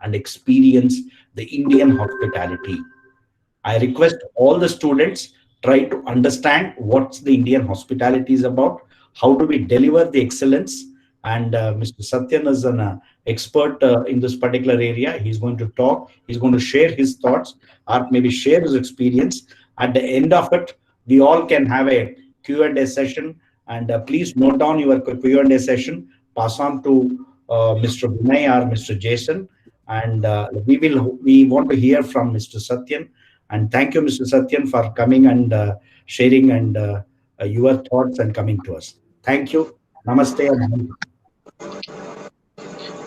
and experience the Indian hospitality. I request all the students try to understand what the Indian hospitality is about, how do we deliver the excellence, and Mr. Satyan is an expert in this particular area. He's going to talk, he's going to share his thoughts, or maybe share his experience. At the end of it, we all can have a Q&A session, and please note down your Q&A session, pass on to Mr. Vinay or Mr. Jason, and we want to hear from Mr. Satyan. And thank you, Mr. Satyan, for coming and sharing and your thoughts and coming to us. Thank you. Namaste. And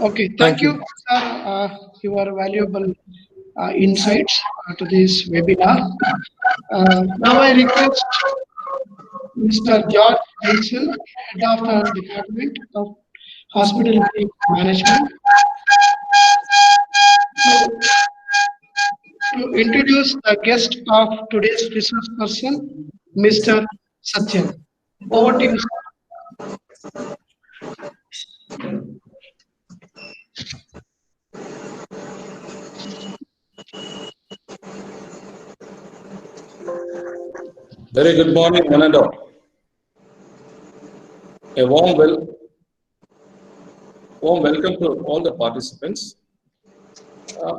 Okay, thank you, sir, your valuable insights to this webinar. Now I request Mr. George Jason, Head of the Department of Hospitality Management, to introduce the guest of today's resource person, Mr. Satyan. Over to you, sir. Very good morning, one and all. A warm welcome to all the participants.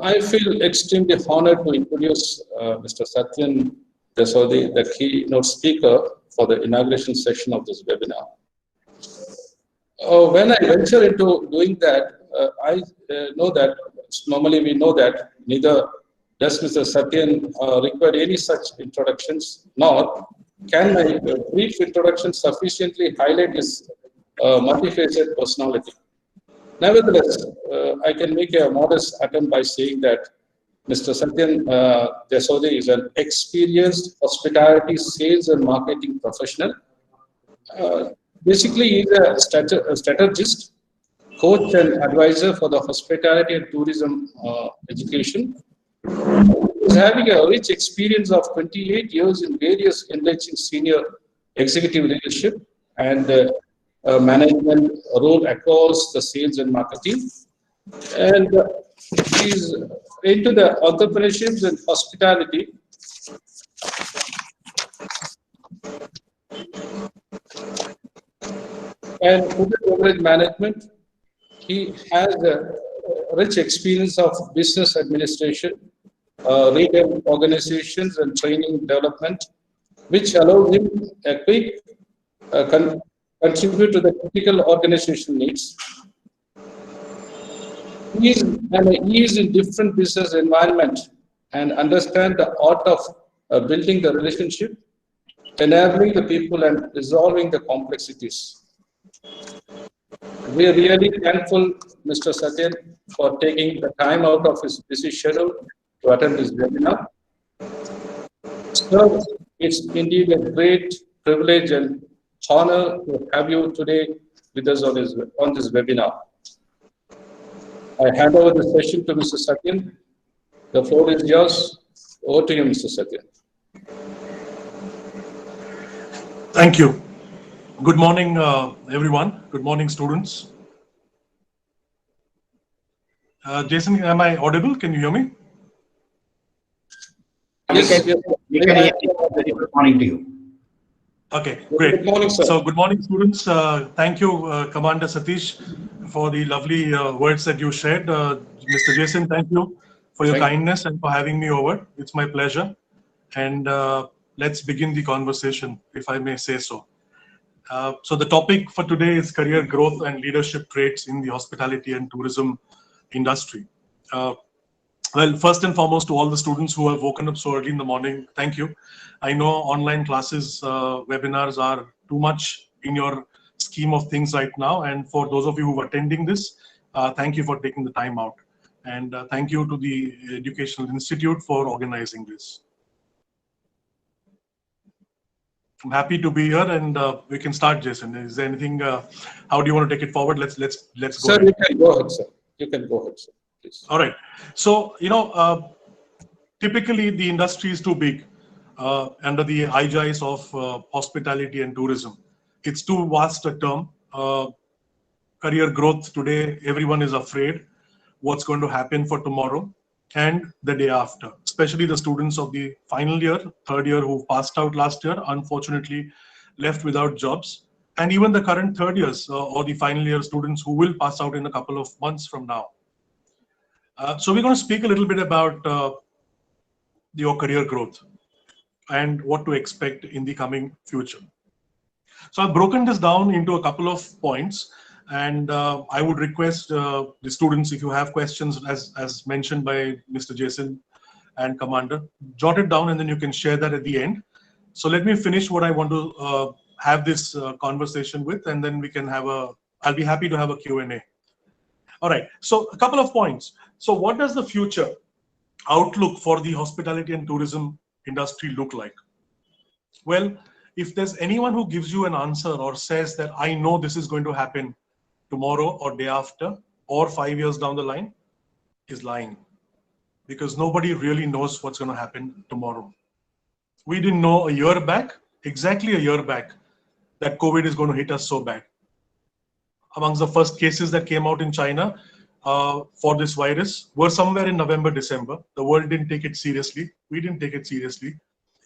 I feel extremely honored to introduce Mr. Satyan Desodi, the keynote speaker for the inauguration session of this webinar. When I venture into doing that, I know that normally we know that neither does Mr. Satyan require any such introductions, nor can my brief introduction sufficiently highlight his multifaceted personality. Nevertheless, I can make a modest attempt by saying that Mr. Satyan Desodi is an experienced hospitality sales and marketing professional. Basically, he's a strategist, coach and advisor for the hospitality and tourism education. He's having a rich experience of 28 years in various enriching senior executive leadership and management role across the sales and marketing. And he's into the entrepreneurship and hospitality. And food and beverage management. He has a rich experience of business administration, retail organizations and training development, which allows him a quick contribute to the critical organization needs. He is in different business environment and understand the art of building the relationship, enabling the people and resolving the complexities. We are really thankful, Mr. Satyan, for taking the time out of his busy schedule to attend this webinar. So it's indeed a great privilege and honor to have you today with us on this webinar. I hand over the session to Mr. Satyan. The floor is yours. Over to you, Mr. Satyan. Thank you. Good morning, everyone. Good morning, students. Jason, am I audible? Can you hear me? Yes. we can hear you. Good morning to you. Okay, great. Good morning, sir. So, good morning, students. Thank you, Commander Satish, for the lovely words that you shared. Mr. Jason, thank you for your kindness and for having me over. It's my pleasure. And let's begin the conversation, if I may say so. So the topic for today is career growth and leadership traits in the hospitality and tourism industry. Well, first and foremost, to all the students who have woken up so early in the morning, thank you. I know online classes, webinars are too much in your scheme of things right now. And for those of you who are attending this, thank you for taking the time out. And thank you to the Educational Institute for organizing this. I'm happy to be here, and we can start, Jason. Is there anything? How do you want to take it forward? Let's go. Sir, ahead. You can go ahead, sir. You can go ahead, sir. Please. All right. So typically the industry is too big under the aegis of hospitality and tourism. It's too vast a term. Career growth today, everyone is afraid. what's going to happen for tomorrow and the day after, especially the students of the final year, third year who passed out last year, unfortunately left without jobs, and even the current third years or the final year students who will pass out in a couple of months from now. So we're going to speak a little bit about your career growth and what to expect in the coming future. So I've broken this down into a couple of points, and I would request the students, if you have questions, as mentioned by Mr. Jason and Commander, jot it down and then you can share that at the end. So let me finish what I want to have this conversation with, and then we can have I'll be happy to have a Q&A. All right, so a couple of points. So what does the future outlook for the hospitality and tourism industry look like? Well, if there's anyone who gives you an answer or says that I know this is going to happen tomorrow or day after or 5 years down the line, is lying, because nobody really knows what's going to happen tomorrow. We didn't know a year back, exactly a year back, that COVID is going to hit us so bad. Amongst the first cases that came out in China for this virus were somewhere in November, December. The world didn't take it seriously. We didn't take it seriously.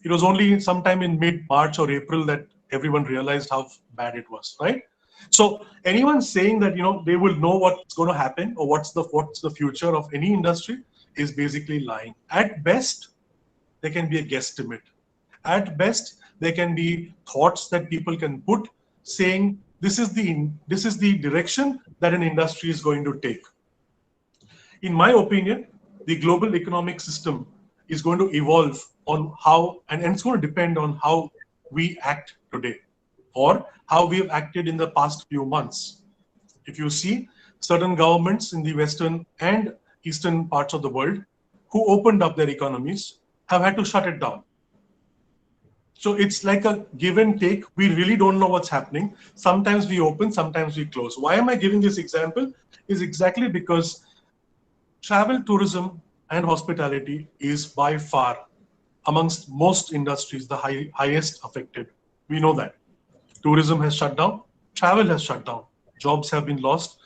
It was only sometime in mid-March or April that everyone realized how bad it was, right? So anyone saying that, they will know what's going to happen or what's the future of any industry is basically lying. At best, there can be a guesstimate. At best, there can be thoughts that people can put saying this is the direction that an industry is going to take. In my opinion, the global economic system is going to evolve on how, and it's going to depend on how we act today or how we have acted in the past few months. If you see, certain governments in the Western and Eastern parts of the world who opened up their economies have had to shut it down. So it's like a give and take. We really don't know what's happening. Sometimes we open, sometimes we close. Why am I giving this example? Is exactly because travel, tourism, and hospitality is by far, amongst most industries, the highest affected. We know that. Tourism has shut down, travel has shut down, jobs have been lost,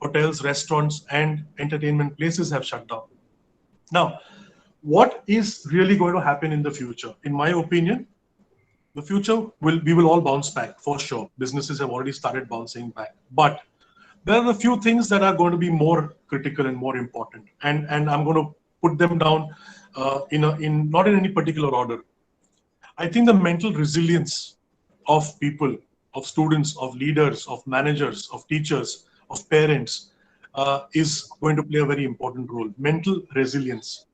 hotels, restaurants, and entertainment places have shut down. Now, what is really going to happen in the future? In my opinion, the future we will all bounce back for sure. Businesses have already started bouncing back, but there are a few things that are going to be more critical and more important, and I'm going to put them down in not in any particular order. I think the mental resilience of people, of students, of leaders, of managers, of teachers, of parents is going to play a very important role. Mental resilience.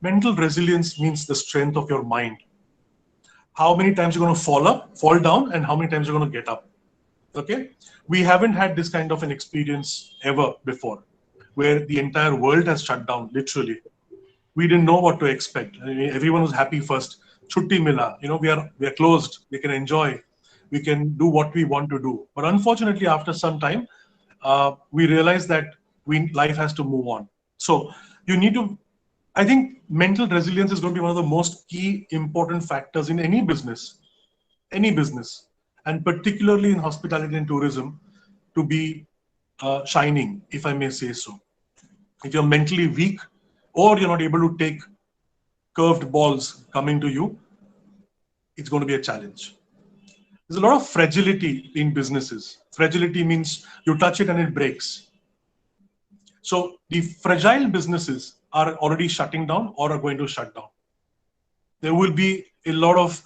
Mental resilience means the strength of your mind. How many times you're going to fall down, and how many times you're going to get up. Okay? We haven't had this kind of an experience ever before, where the entire world has shut down, literally. We didn't know what to expect. I mean, everyone was happy first. Chutti mila. We are closed. We can enjoy. We can do what we want to do. But unfortunately, after some time, we realized that life has to move on. So you need to. I think mental resilience is going to be one of the most key important factors in any business, and particularly in hospitality and tourism, to be shining, if I may say so. If you're mentally weak or you're not able to take curved balls coming to you, it's going to be a challenge. There's a lot of fragility in businesses. Fragility means you touch it and it breaks. So the fragile businesses are already shutting down or are going to shut down. There will be a lot of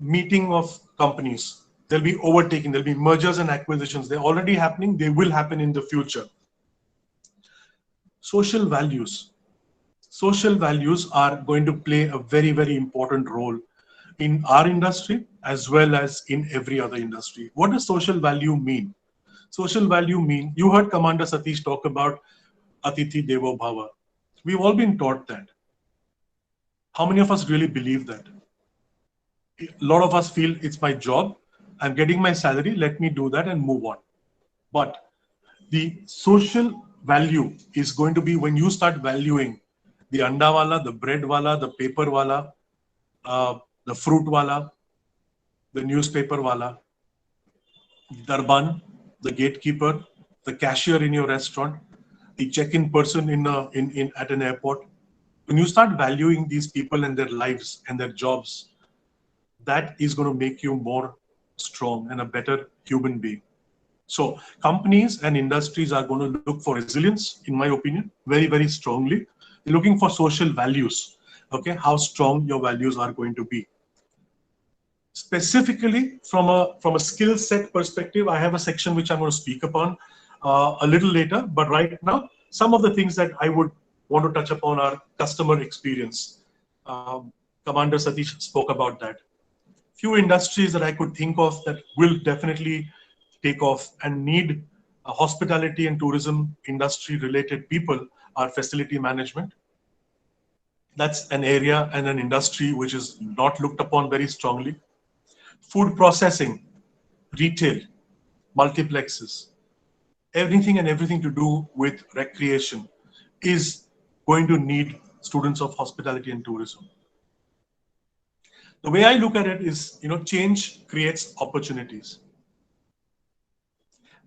meeting of companies. There'll be overtaking, there'll be mergers and acquisitions. They're already happening, they will happen in the future. Social values. Social values are going to play a very, very important role in our industry as well as in every other industry. What does social value mean? Social value mean, you heard Commander Satish talk about Atithi Devo Bhava. We've all been taught that. How many of us really believe that? A lot of us feel it's my job, I'm getting my salary, let me do that and move on. But the social value is going to be when you start valuing the anda wala, the bread wala, the paper wala, the fruit wala, the newspaper wala, the darban, the gatekeeper, the cashier in your restaurant. the check-in person at an airport. When you start valuing these people and their lives and their jobs, that is going to make you more strong and a better human being. So companies and industries are going to look for resilience, in my opinion, very, very strongly. They're looking for social values, okay, how strong your values are going to be. Specifically, from a skill set perspective, I have a section which I'm going to speak upon a little later. But right now, some of the things that I would want to touch upon are customer experience. Commander Satish spoke about that. Few industries that I could think of that will definitely take off and need hospitality and tourism industry related people are facility management. That's an area and an industry which is not looked upon very strongly. Food processing, retail, multiplexes, everything and everything to do with recreation is going to need students of hospitality and tourism. The way I look at it is, change creates opportunities.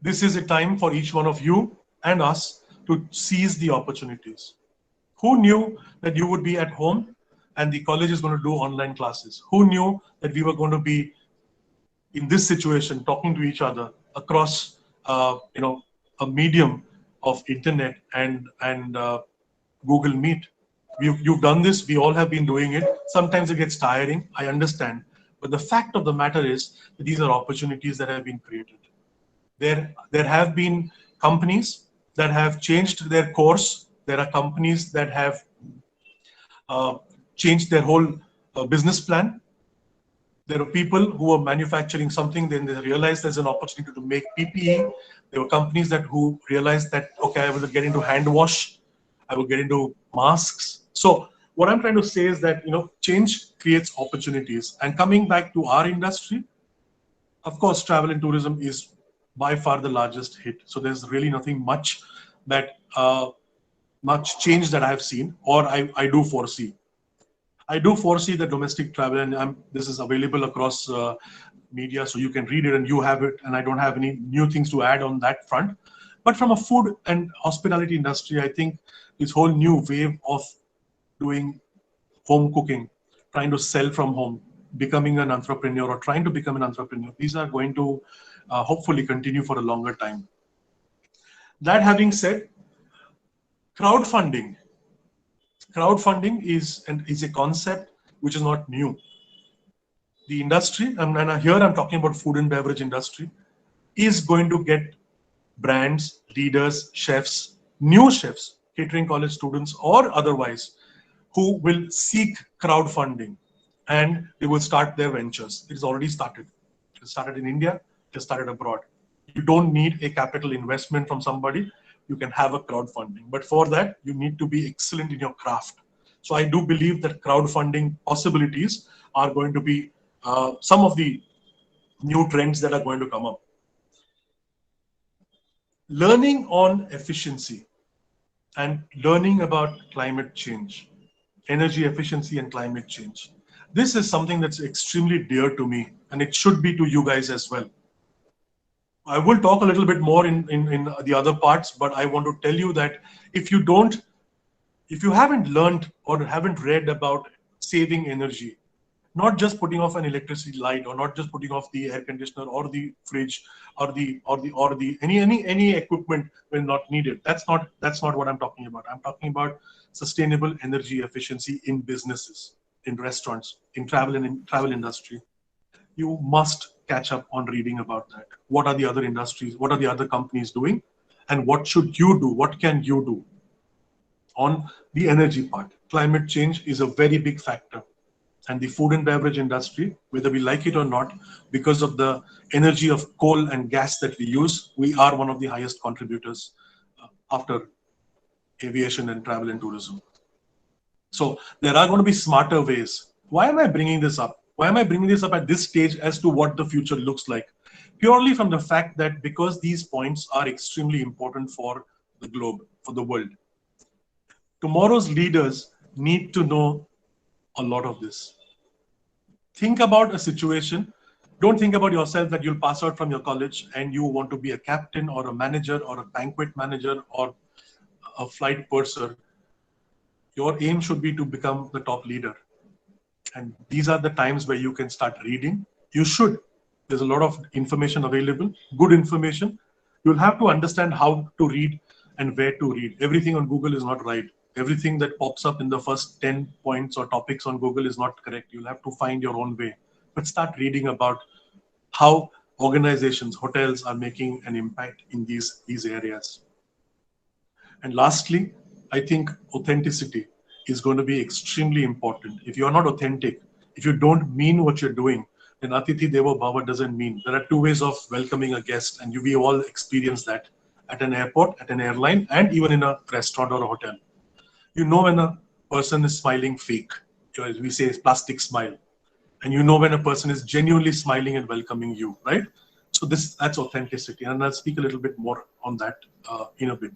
This is a time for each one of you and us to seize the opportunities. Who knew that you would be at home and the college is going to do online classes? Who knew that we were going to be in this situation talking to each other across, a medium of internet and Google Meet? You've done this. We all have been doing it. Sometimes it gets tiring. I understand. But the fact of the matter is that these are opportunities that have been created. There have been companies that have changed their course. There are companies that have changed their whole business plan. There are people who are manufacturing something, then they realize there's an opportunity to make PPE. There were companies who realized that, okay, I will get into hand wash, I will get into masks. So what I'm trying to say is that, change creates opportunities. And coming back to our industry, of course, travel and tourism is by far the largest hit. So there's really nothing much change that I have seen, or I do foresee. I do foresee the domestic travel, and this is available across media, so you can read it and you have it, and I don't have any new things to add on that front. But from a food and hospitality industry, I think this whole new wave of doing home cooking, trying to sell from home, becoming an entrepreneur or trying to become an entrepreneur, these are going to hopefully continue for a longer time. That having said, crowdfunding is a concept which is not new. The industry, and here I'm talking about food and beverage industry, is going to get brands, leaders, chefs, new chefs, catering college students or otherwise, who will seek crowdfunding and they will start their ventures. It's already started. It started in India, it started abroad. You don't need a capital investment from somebody. You can have a crowdfunding. But for that, you need to be excellent in your craft. So I do believe that crowdfunding possibilities are going to be some of the new trends that are going to come up. Learning on efficiency and learning about climate change, energy efficiency and climate change. This is something that's extremely dear to me, and it should be to you guys as well. I will talk a little bit more in the other parts, but I want to tell you that if you haven't learned or haven't read about saving energy, not just putting off an electricity light or not just putting off the air conditioner or the fridge or any equipment when not needed. That's not what I'm talking about. I'm talking about sustainable energy efficiency in businesses, in restaurants, in travel and in travel industry. You must catch up on reading about that. What are the other industries? What are the other companies doing? And what should you do? What can you do on the energy part? Climate change is a very big factor. And the food and beverage industry, whether we like it or not, because of the energy of coal and gas that we use, we are one of the highest contributors after aviation and travel and tourism. So there are going to be smarter ways. Why am I bringing this up? Why am I bringing this up at this stage as to what the future looks like? Purely from the fact that because these points are extremely important for the globe, for the world. Tomorrow's leaders need to know a lot of this. Think about a situation. Don't think about yourself that you'll pass out from your college and you want to be a captain or a manager or a banquet manager or a flight purser, your aim should be to become the top leader. And these are the times where you can start reading. You should. There's a lot of information available, good information. You'll have to understand how to read and where to read. Everything on Google is not right. Everything that pops up in the first 10 points or topics on Google is not correct. You'll have to find your own way. But start reading about how organizations, hotels are making an impact in these areas. And lastly, I think authenticity is going to be extremely important. If you're not authentic, if you don't mean what you're doing, then Atithi Devo Bhava doesn't mean. There are two ways of welcoming a guest, and we all experience that at an airport, at an airline, and even in a restaurant or a hotel. You know when a person is smiling fake, as we say, plastic smile, and you know when a person is genuinely smiling and welcoming you, right? So that's authenticity, and I'll speak a little bit more on that in a bit.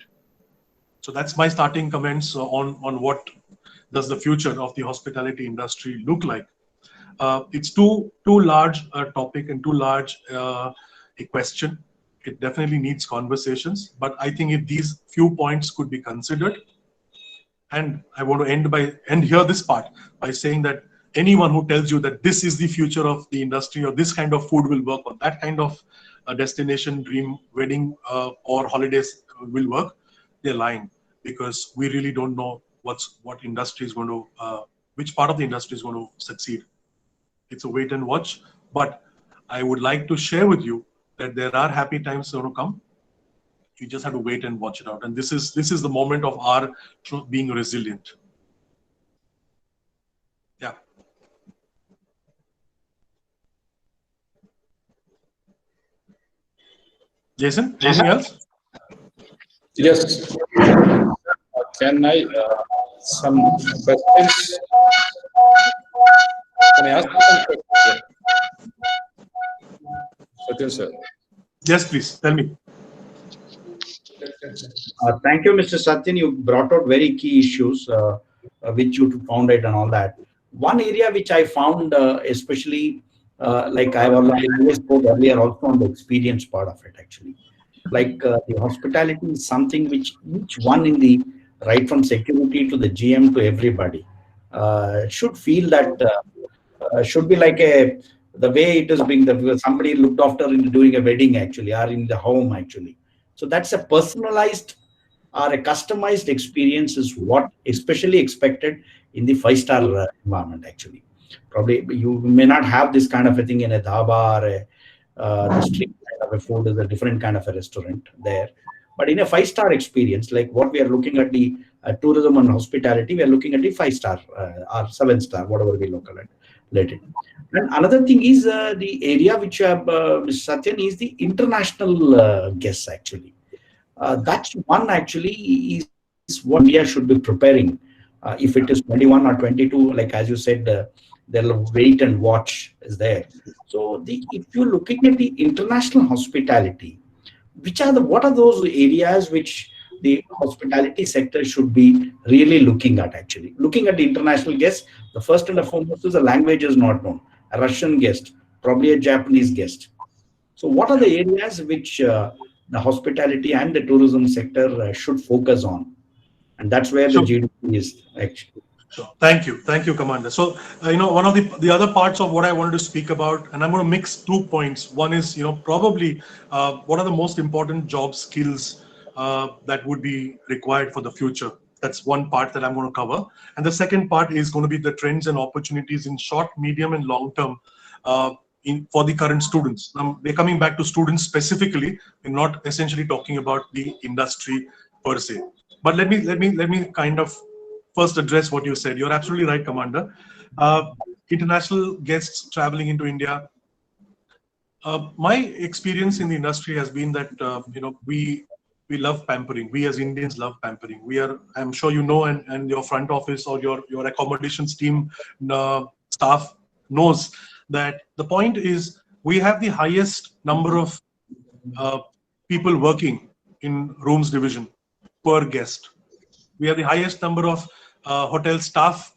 So that's my starting comments on what does the future of the hospitality industry look like. It's too large a topic and too large a question. It definitely needs conversations, but I think if these few points could be considered, and I want to end here this part by saying that anyone who tells you that this is the future of the industry or this kind of food will work or that kind of destination, dream, wedding or holidays will work, they're lying, because we really don't know what industry is going to, which part of the industry is going to succeed. It's a wait and watch, but I would like to share with you that there are happy times going to come. You just have to wait and watch it out. And this is the moment of our being resilient. Yeah. Jason, anything else? Yes. Can I some questions? Can I ask some questions? Satyan sir. Yes, please tell me. Thank you, Mr. Satyan. You brought out very key issues which you found it and all that. One area which I found, especially like I already spoke earlier, also on the experience part of it, actually. Like the hospitality is something which each one in the right from security to the GM to everybody should feel that should be like the way it is being somebody looked after in doing a wedding actually, or in the home actually. So that's a personalized or a customized experience is what especially expected in the five-star environment actually. Probably you may not have this kind of a thing in a dhaba or the street kind of a food is a different kind of a restaurant there. But in a five-star experience, like what we are looking at the tourism and hospitality, we are looking at the five-star or seven-star, whatever we look at it. And another thing is the area which you have, Mr. Satyan, is the international guests actually. That's one actually is what India should be preparing. If it is 21 or 22, like as you said, they'll wait and watch is there. So if you're looking at the international hospitality, what are those areas which the hospitality sector should be really looking at actually? Looking at the international guests, the first and the foremost is the language is not known. A Russian guest, probably a Japanese guest. So what are the areas which the hospitality and the tourism sector should focus on? And that's where the GDP is actually. Sure. Thank you, Commander. So, one of the other parts of what I wanted to speak about, and I'm going to mix 2 points. One is, probably what are the most important job skills that would be required for the future. That's one part that I'm going to cover. And the second part is going to be the trends and opportunities in short, medium, and long term for the current students. We're coming back to students specifically. We're not essentially talking about the industry per se. But let me kind of first address what you said. You're absolutely right, Commander. International guests traveling into India. My experience in the industry has been that we love pampering. We as Indians love pampering. I'm sure you know, and your front office or your accommodations team staff knows that the point is we have the highest number of people working in rooms division per guest. We have the highest number of hotel staff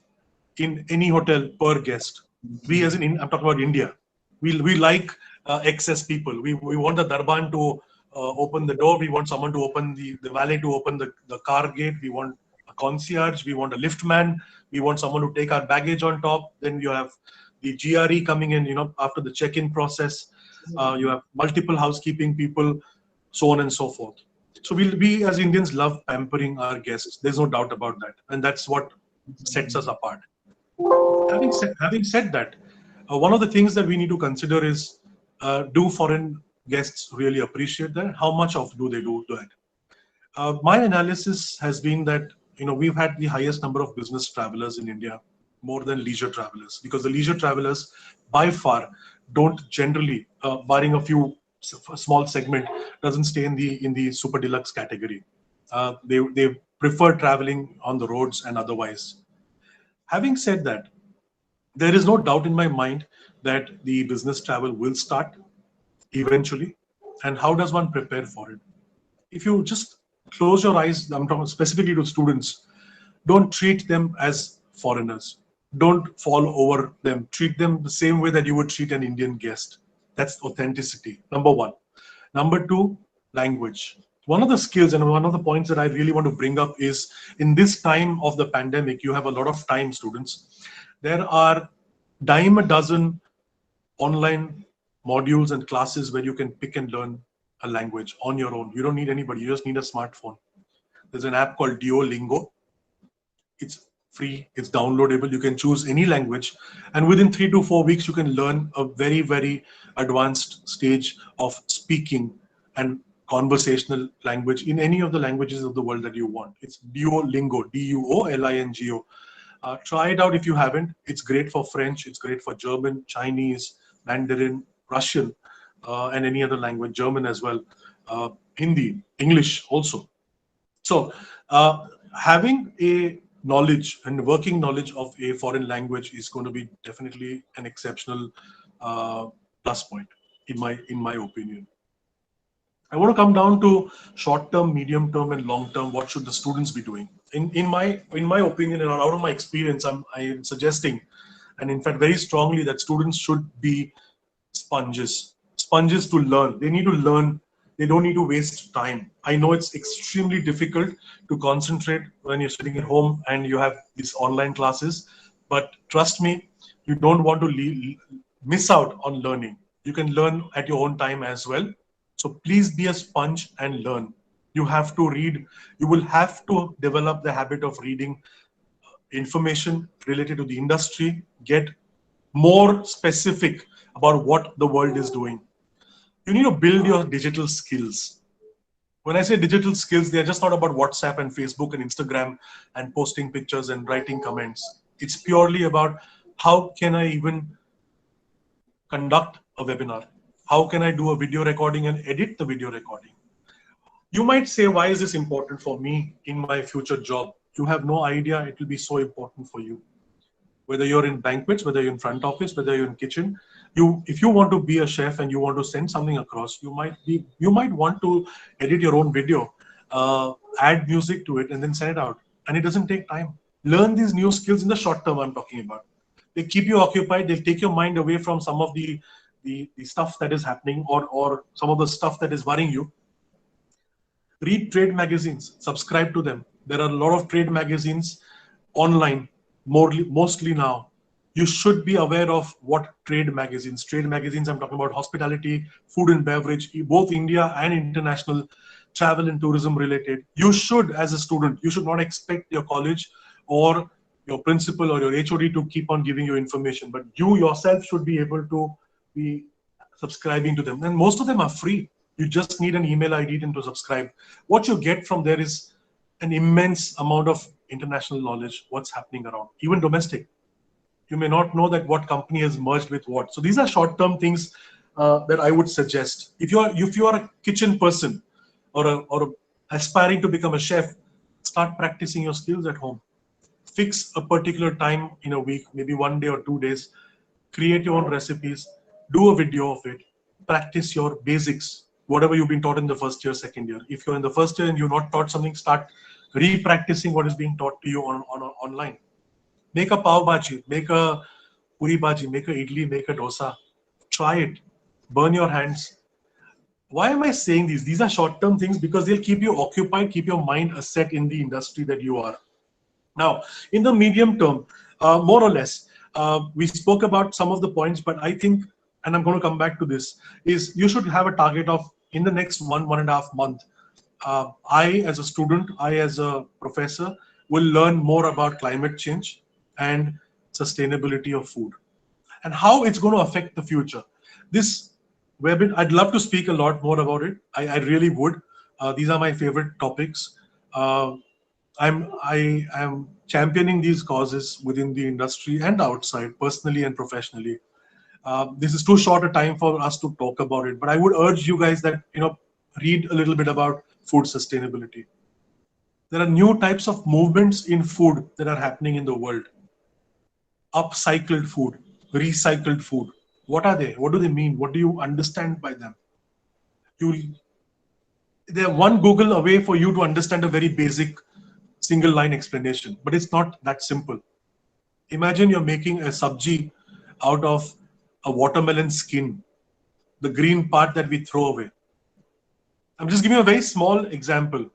in any hotel per guest. We I'm talking about India. We like excess people. We want the Darban to open the door. We want someone to open the valet to open the car gate. We want a concierge. We want a liftman. We want someone to take our baggage on top. Then you have the GRE coming in, after the check-in process. You have multiple housekeeping people, so on and so forth. So we as Indians love pampering our guests. There's no doubt about that. And that's what sets us apart. Having said that, one of the things that we need to consider is, do foreign guests really appreciate that? How much of do they do that? My analysis has been that we've had the highest number of business travelers in India, more than leisure travelers, because the leisure travelers by far don't generally, barring a few small segment, doesn't stay in the super deluxe category. They prefer traveling on the roads and otherwise. Having said that, there is no doubt in my mind that the business travel will start eventually. And how does one prepare for it? If you just close your eyes, I'm talking specifically to students, don't treat them as foreigners. Don't fall over them. Treat them the same way that you would treat an Indian guest. That's authenticity, number one. Number two, language. One of the skills and one of the points that I really want to bring up is, in this time of the pandemic, you have a lot of time, students. There are dime a dozen online modules and classes where you can pick and learn a language on your own. You don't need anybody. You just need a smartphone. There's an app called Duolingo. It's free. It's downloadable. You can choose any language. And within 3 to 4 weeks, you can learn a very, very advanced stage of speaking and conversational language in any of the languages of the world that you want. It's Duolingo, Duolingo. Try it out if you haven't. It's great for French. It's great for German, Chinese, Mandarin, Russian, and any other language, German as well, Hindi, English also. So having a knowledge and working knowledge of a foreign language is going to be definitely an exceptional plus point in my opinion. I want to come down to short-term, medium-term, and long-term. What should the students be doing? In my opinion, and out of my experience, I am suggesting, and in fact very strongly, that students should be sponges to learn. They need to learn. They don't need to waste time. I know it's extremely difficult to concentrate when you're sitting at home and you have these online classes, but trust me, you don't want to miss out on learning. You can learn at your own time as well. So please be a sponge and learn. You have to read. You will have to develop the habit of reading information related to the industry, get more specific about what the world is doing. You need to build your digital skills. When I say digital skills, they're just not about WhatsApp and Facebook and Instagram and posting pictures and writing comments. It's purely about how can I even conduct a webinar? How can I do a video recording and edit the video recording? You might say, why is this important for me in my future job? You have no idea it will be so important for you. Whether you're in banquets, whether you're in front office, whether you're in kitchen, if you want to be a chef and you want to send something across, you might want to edit your own video, add music to it, and then send it out. And it doesn't take time. Learn these new skills in the short term I'm talking about. They keep you occupied. They'll take your mind away from some of the stuff that is happening or some of the stuff that is worrying you. Read trade magazines, subscribe to them. There are a lot of trade magazines online, mostly now. You should be aware of what trade magazines, I'm talking about hospitality, food and beverage, both India and international, travel and tourism related. You should, as a student, you should not expect your college or your principal or your HOD to keep on giving you information, but you yourself should be able to be subscribing to them. And most of them are free. You just need an email ID to subscribe. What you get from there is an immense amount of international knowledge, what's happening around, even domestic. You may not know that what company has merged with what. So these are short-term things that I would suggest. If you are a kitchen person or aspiring to become a chef, start practicing your skills at home. Fix a particular time in a week, maybe 1 day or 2 days. Create your own recipes. Do a video of it. Practice your basics, whatever you've been taught in the first year, second year. If you're in the first year and you're not taught something, start re-practicing what is being taught to you online. Make a pav bhaji, make a puri bhaji, make a idli, make a dosa. Try it. Burn your hands. Why am I saying these? These are short-term things because they'll keep you occupied, keep your mind set in the industry that you are. Now, in the medium term, more or less, we spoke about some of the points, but I think, and I'm going to come back to this, is you should have a target of in the next 1.5 month. I, as a student, I, as a professor, will learn more about climate change and sustainability of food and how it's going to affect the future. This webinar, I'd love to speak a lot more about it. I really would. These are my favorite topics. I am championing these causes within the industry and outside, personally and professionally. This is too short a time for us to talk about it, but I would urge you guys that read a little bit about food sustainability. There are new types of movements in food that are happening in the world. Upcycled food, recycled food. What are they? What do they mean? What do you understand by them? They're one Google away for you to understand a very basic single line explanation, but it's not that simple. Imagine you're making a sabji out of a watermelon skin, the green part that we throw away. I'm just giving you a very small example.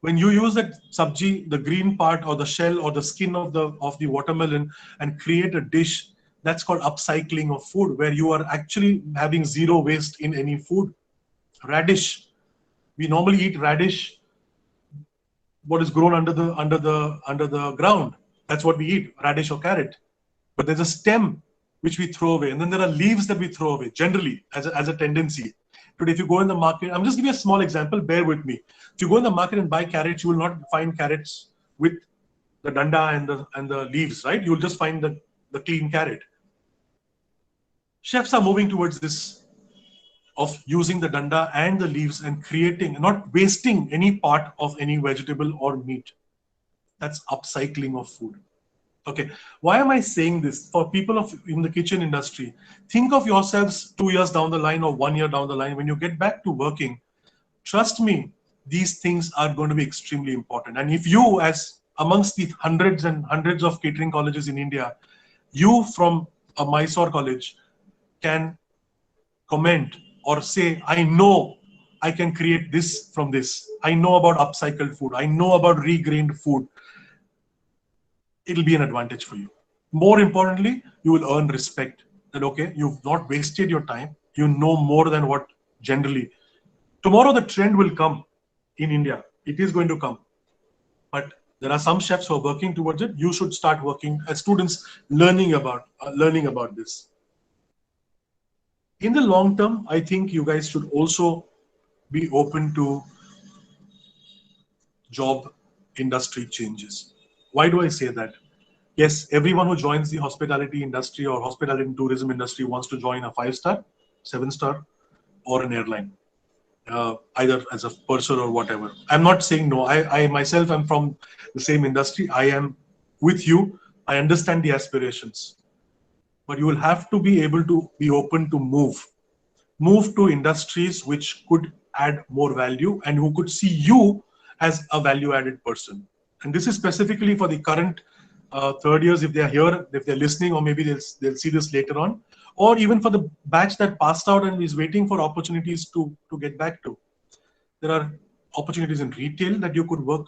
When you use that sabji, the green part or the shell or the skin of the watermelon, and create a dish, that's called upcycling of food, where you are actually having zero waste in any food. Radish, we normally eat radish, what is grown under the ground. That's what we eat, radish or carrot. But there's a stem which we throw away, and then there are leaves that we throw away generally as a tendency. Today, if you go in the market, I'm just giving you a small example, bear with me. If you go in the market and buy carrots, you will not find carrots with the danda and the leaves, right? You will just find the clean carrot. Chefs are moving towards this of using the danda and the leaves and creating, not wasting any part of any vegetable or meat. That's upcycling of food. Okay, why am I saying this? For people in the kitchen industry, think of yourselves 2 years down the line or 1 year down the line. When you get back to working, trust me, these things are going to be extremely important. And if you, as amongst the hundreds and hundreds of catering colleges in India, you from a Mysore college can comment or say, I know I can create this from this. I know about upcycled food. I know about regrained food. It'll be an advantage for you. More importantly, you will earn respect that, okay, you've not wasted your time. You know more than what generally. Tomorrow, the trend will come in India. It is going to come. But there are some chefs who are working towards it. You should start working as students, learning about this. In the long term, I think you guys should also be open to job industry changes. Why do I say that? Yes, everyone who joins the hospitality industry or hospitality and tourism industry wants to join a 5-star, 7-star, or an airline, either as a purser or whatever. I'm not saying no. I myself am from the same industry. I am with you. I understand the aspirations. But you will have to be able to be open to move to industries which could add more value and who could see you as a value-added person. And this is specifically for the current third years, if they are here, if they're listening, or maybe they'll see this later on, or even for the batch that passed out and is waiting for opportunities to get back to. There are opportunities in retail that you could work.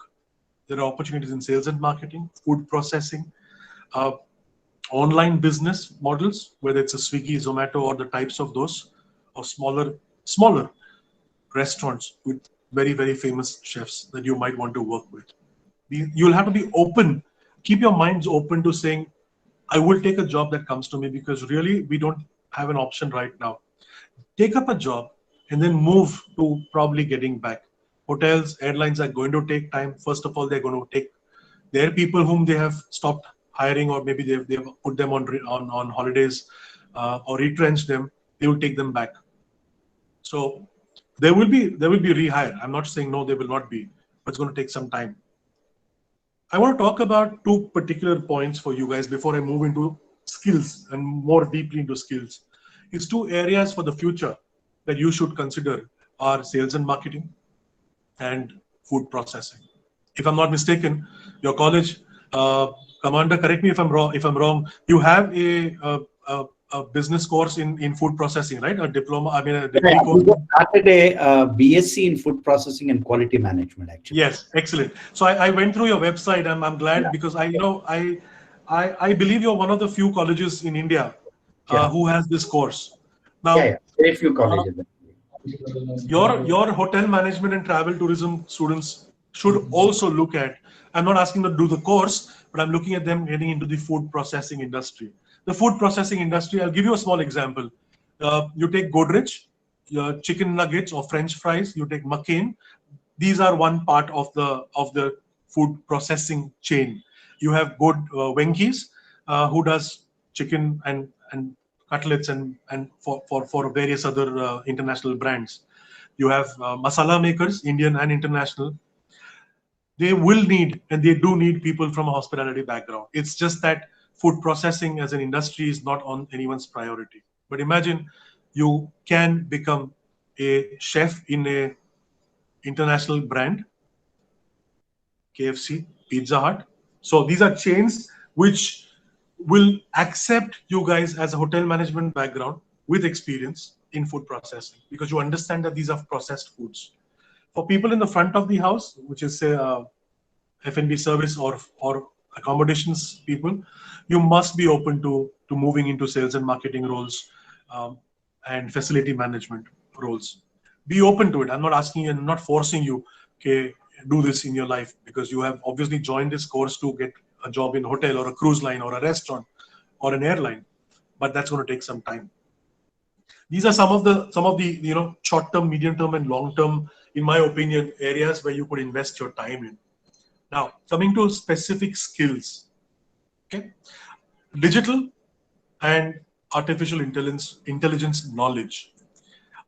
There are opportunities in sales and marketing, food processing, online business models, whether it's a Swiggy, Zomato, or the types of those, or smaller restaurants with very, very famous chefs that you might want to work with. You'll have to be open. Keep your minds open to saying, I will take a job that comes to me, because really we don't have an option right now. Take up a job and then move to probably getting back. Hotels, airlines are going to take time. First of all, they're going to take their people whom they have stopped hiring, or maybe they've put them on holidays or retrenched them. They will take them back. So there will be rehire. I'm not saying no, there will not be, but it's going to take some time. I want to talk about 2 particular points for you guys before I move into skills and more deeply into skills. It's 2 areas for the future that you should consider are sales and marketing and food processing. If I'm not mistaken, your college, Commander, correct me if I'm wrong. You have a a business course in food processing, right? A diploma, I mean, a Yeah, degree course. we started a BSc in food processing and quality management, actually. Yes, excellent. So I went through your website. I'm glad Yeah. because I believe you're one of the few colleges in India Yeah. who has this course. Yeah, Now, yeah. Very few uh, colleges. your hotel management and travel tourism students should also look at. I'm not asking them to do the course, but I'm looking at them getting into the food processing industry. The food processing industry. I'll give you a small example. You take Godrej, your chicken nuggets or French fries. You take McCain. These are one part of the food processing chain. You have good Wenky's, who does chicken and cutlets and for various other international brands. You have masala makers, Indian and international. They will need and they do need people from a hospitality background. It's just that food processing as an industry is not on anyone's priority. But imagine you can become a chef in a international brand, KFC, Pizza Hut. So these are chains which will accept you guys as a hotel management background with experience in food processing because you understand that these are processed foods. For people in the front of the house, which is say F&B service or accommodations people, you must be open to moving into sales and marketing roles and facility management roles. Be open to it. I'm not asking you, I'm not forcing you, okay, do this in your life because you have obviously joined this course to get a job in a hotel or a cruise line or a restaurant or an airline, but that's going to take some time. These are some of the short term, medium term, and long term, in my opinion, areas where you could invest your time in. Now, coming to specific skills, okay, digital and artificial intelligence knowledge.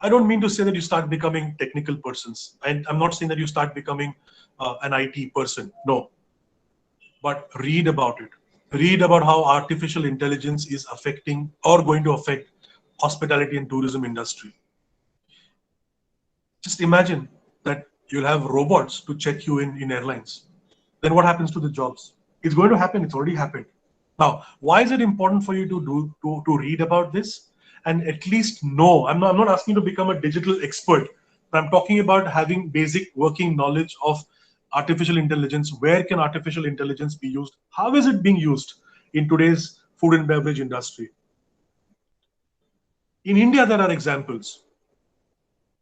I don't mean to say that you start becoming technical persons, and I'm not saying that you start becoming an IT person. No, but read about it. Read about how artificial intelligence is affecting or going to affect hospitality and tourism industry. Just imagine that you'll have robots to check you in airlines. Then what happens to the jobs? It's going to happen. It's already happened. Now, why is it important for you to read about this and at least know? I'm not asking you to become a digital expert, but I'm talking about having basic working knowledge of artificial intelligence. Where can artificial intelligence be used? How is it being used in today's food and beverage industry? In India, there are examples.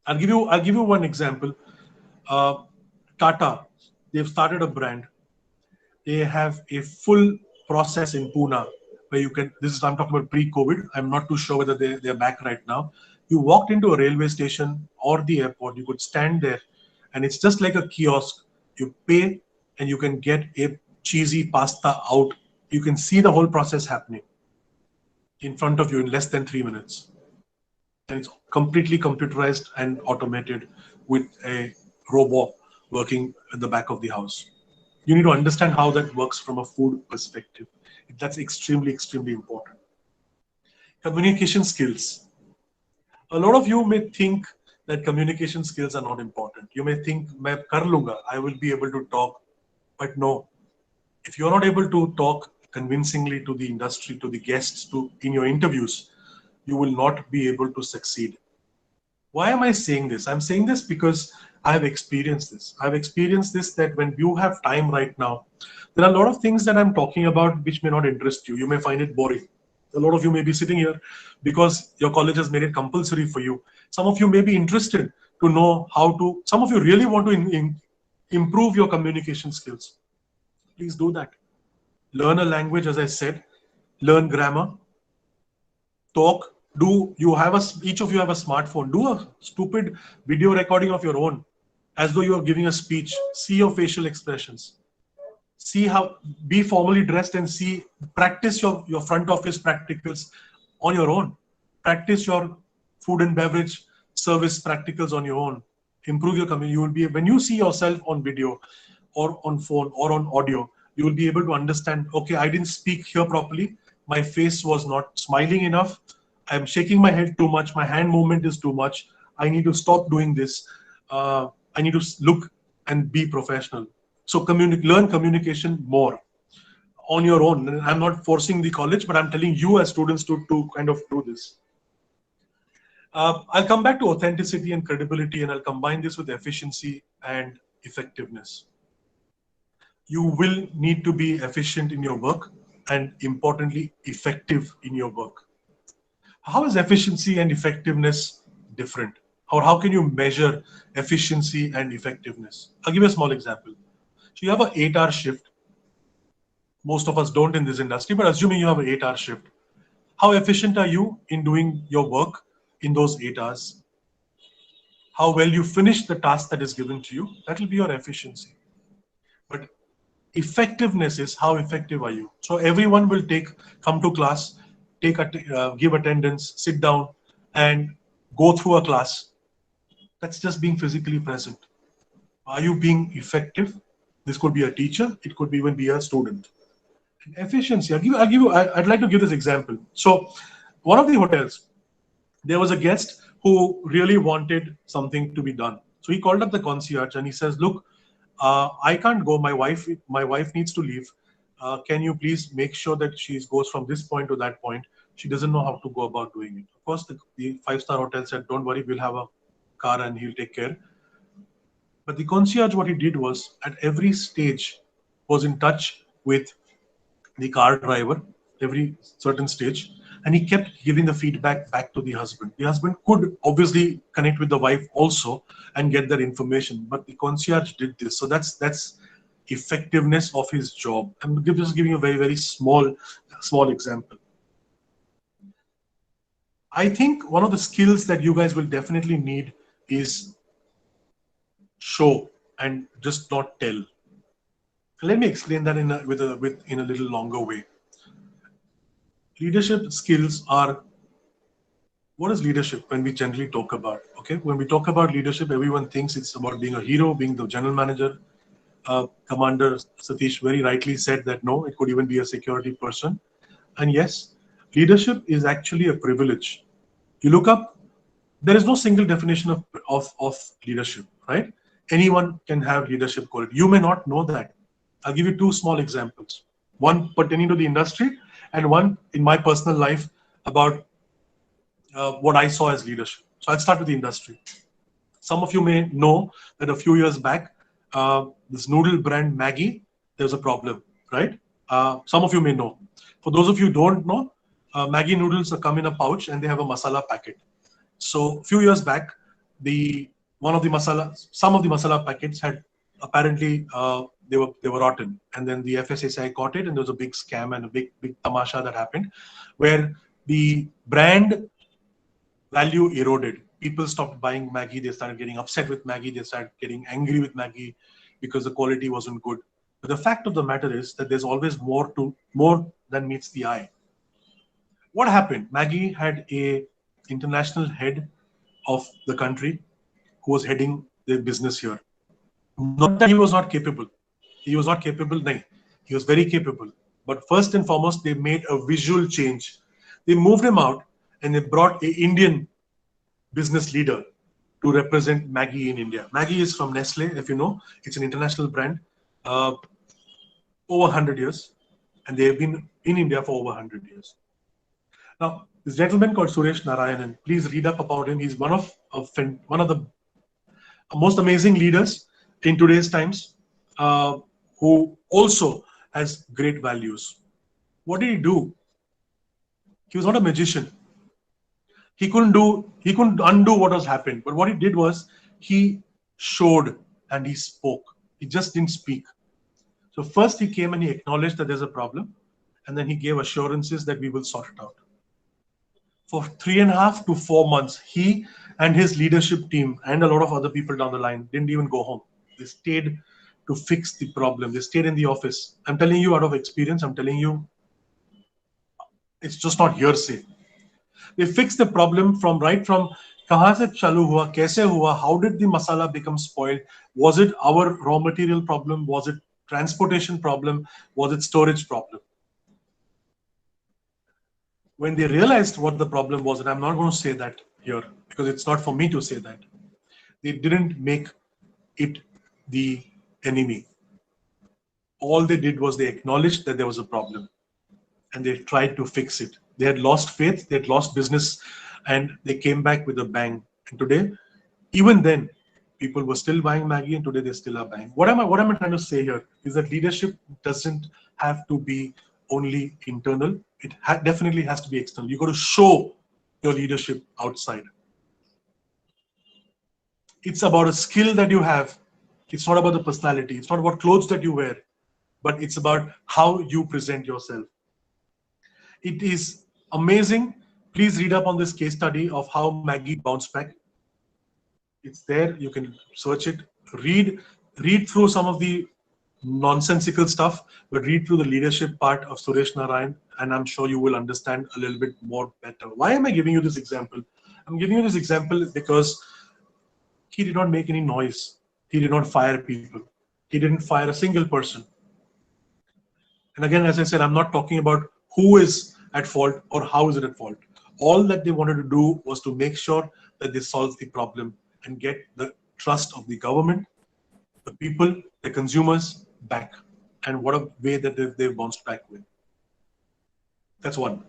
I'll give you one example. Uh, Tata, they've started a brand. They have a full process in Pune where you can, this is, I'm talking about pre-COVID. I'm not too sure whether they're back right now. You walked into a railway station or the airport, you could stand there and it's just like a kiosk. You pay and you can get a cheesy pasta out. You can see the whole process happening in front of you in less than 3 minutes. And it's completely computerized and automated with a robot working at the back of the house. You need to understand how that works from a food perspective. That's extremely, extremely important. Communication skills. A lot of you may think that communication skills are not important. You may think, "Main kar lunga, I will be able to talk," but no. If you're not able to talk convincingly to the industry, to the guests, in your interviews, you will not be able to succeed. Why am I saying this? I'm saying this because I have experienced this. I've experienced this that when you have time right now, there are a lot of things that I'm talking about which may not interest you. You may find it boring. A lot of you may be sitting here because your college has made it compulsory for you. Some of you may be interested to know how to, some of you really want to improve your communication skills. Please do that. Learn a language, as I said, learn grammar, talk, do you have each of you have a smartphone, do a stupid video recording of your own as though you are giving a speech. See your facial expressions, see how, be formally dressed and see, practice your front office practicals on your own, practice your food and beverage service practicals on your own, improve your community. You will be, when you see yourself on video or on phone or on audio, you will be able to understand, okay, I didn't speak here properly, my face was not smiling enough, I'm shaking my head too much, my hand movement is too much, I need to stop doing this, I need to look and be professional. So learn communication more. on your own. And I'm not forcing the college, but I'm telling you as students to kind of do this. I'll come back to authenticity and credibility, and I'll combine this with efficiency and effectiveness. You will need to be efficient in your work and, importantly, effective in your work. How is efficiency and effectiveness different? Or how can you measure efficiency and effectiveness? I'll give you a small example. So you have an 8-hour shift. Most of us don't in this industry, but assuming you have an 8-hour shift, how efficient are you in doing your work in those 8 hours? How well you finish the task that is given to you, that will be your efficiency. But effectiveness is how effective are you? So everyone will come to class, give attendance, sit down and go through a class. That's just being physically present. Are you being effective? This could be a teacher, it could even be a student. And efficiency, I'd like to give this example. So one of the hotels, there was a guest who really wanted something to be done. So he called up the concierge and he says, look, I can't go. My wife needs to leave. Can you please make sure that she goes from this point to that point? She doesn't know how to go about doing it. Of course, the 5-star hotel said, don't worry, we'll have a car and he'll take care. But the concierge, what he did was, at every stage, was in touch with the car driver, every certain stage, and he kept giving the feedback back to the husband. The husband could obviously connect with the wife also and get that information, but the concierge did this. So that's effectiveness of his job. I'm just giving you a very, very small example. I think one of the skills that you guys will definitely need is show and just not tell. Let me explain that in a little longer way. Leadership skills are, what is leadership when we generally talk about? Okay, when we talk about leadership, everyone thinks it's about being a hero, being the general manager. Commander Satish very rightly said that no, it could even be a security person. And yes, leadership is actually a privilege. You look up, there is no single definition of leadership, right? Anyone can have leadership quality. You may not know that. I'll give you 2 small examples. One pertaining to the industry and one in my personal life about what I saw as leadership. So I'll start with the industry. Some of you may know that a few years back, this noodle brand Maggi, there's a problem, right? Some of you may know. For those of you who don't know, Maggi noodles come in a pouch and they have a masala packet. So a few years back, some of the masala packets had apparently they were rotten, and then the FSSAI caught it, and there was a big scam and a big tamasha that happened, where the brand value eroded. People stopped buying Maggi. They started getting upset with Maggi. They started getting angry with Maggi because the quality wasn't good. But the fact of the matter is that there's always more than meets the eye. What happened? Maggi had a international head of the country who was heading their business here. Not that he was not capable. He was not capable. No, he was very capable. But first and foremost, they made a visual change. They moved him out and they brought an Indian business leader to represent Maggi in India. Maggi is from Nestle, if you know. It's an international brand, over 100 years. And they have been in India for over 100 years. Now, this gentleman called Suresh Narayanan, please read up about him. He's one of the most amazing leaders in today's times, who also has great values. What did he do? He was not a magician. He couldn't undo what has happened. But what he did was he showed and he spoke. He just didn't speak. So first he came and he acknowledged that there's a problem, and then he gave assurances that we will sort it out. For 3.5 to 4 months, he and his leadership team and a lot of other people down the line didn't even go home. They stayed to fix the problem. They stayed in the office. I'm telling you out of experience. I'm telling you, it's just not hearsay. They fixed the problem from kahan se chalu hua, kaise hua, how did the masala become spoiled? Was it our raw material problem? Was it transportation problem? Was it storage problem? When they realized what the problem was, and I'm not going to say that here because it's not for me to say that, they didn't make it the enemy. all they did was they acknowledged that there was a problem and they tried to fix it. They had lost faith, they had lost business, and they came back with a bang. And today, even then, people were still buying Maggie, and today they still are buying. What am I trying to say here is that leadership doesn't have to be only internal. It definitely has to be external. You got to show your leadership outside. It's about a skill that you have. It's not about the personality. It's not about clothes that you wear, but it's about how you present yourself. It is amazing. Please read up on this case study of how Maggie bounced back. It's there. You can search it. Read through some of the nonsensical stuff, but read through the leadership part of Suresh Narayan, and I'm sure you will understand a little bit more better. Why am I giving you this example? I'm giving you this example because he did not make any noise. He did not fire people. He didn't fire a single person. And again, as I said, I'm not talking about who is at fault or how is it at fault. All that they wanted to do was to make sure that they solve the problem and get the trust of the government, the people, the consumers back. And what a way that they've bounced back with. That's one.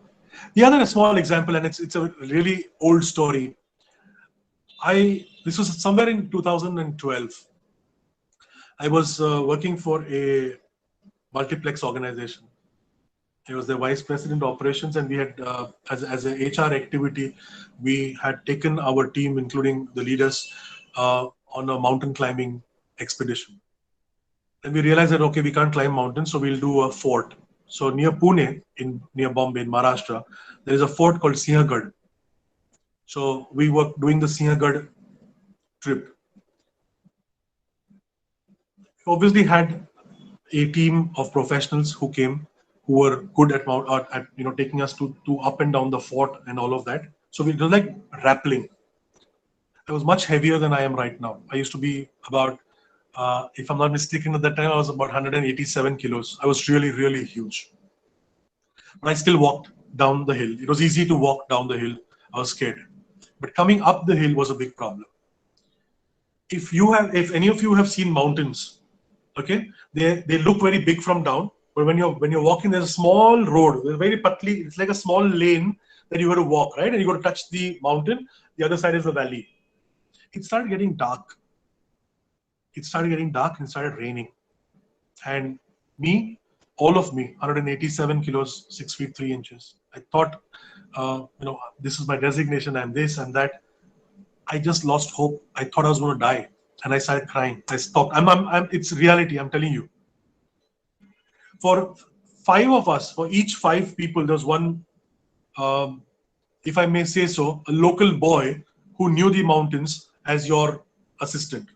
The other small example, and it's a really old story. This was somewhere in 2012. I was working for a multiplex organization. I was the vice president of operations, and we had, as an HR activity, we had taken our team, including the leaders, on a mountain climbing expedition. And we realized that, okay, we can't climb mountains, so we'll do a fort. So near Pune, near Bombay, in Maharashtra, there is a fort called Sinhagad. So we were doing the Sinhagad trip. We obviously had a team of professionals who came, who were good at taking us to up and down the fort and all of that. So we were like rappelling. I was much heavier than I am right now. I used to be about, if I'm not mistaken, at that time I was about 187 kilos. I was really, really huge. But I still walked down the hill. It was easy to walk down the hill. I was scared. But coming up the hill was a big problem. If any of you have seen mountains, okay, they look very big from down. But when you're walking, there's a small road. It's very patli. It's like a small lane that you got to walk, right? And you got to touch the mountain. The other side is the valley. It started getting dark. It started getting dark and it started raining. And all of me, 187 kilos, 6 feet 3 inches. I thought, this is my designation. I'm this and that. I just lost hope. I thought I was going to die, and I started crying. I stopped. It's reality. I'm telling you. For 5 of us, for each 5 people, there was one, if I may say so, a local boy who knew the mountains as your assistant.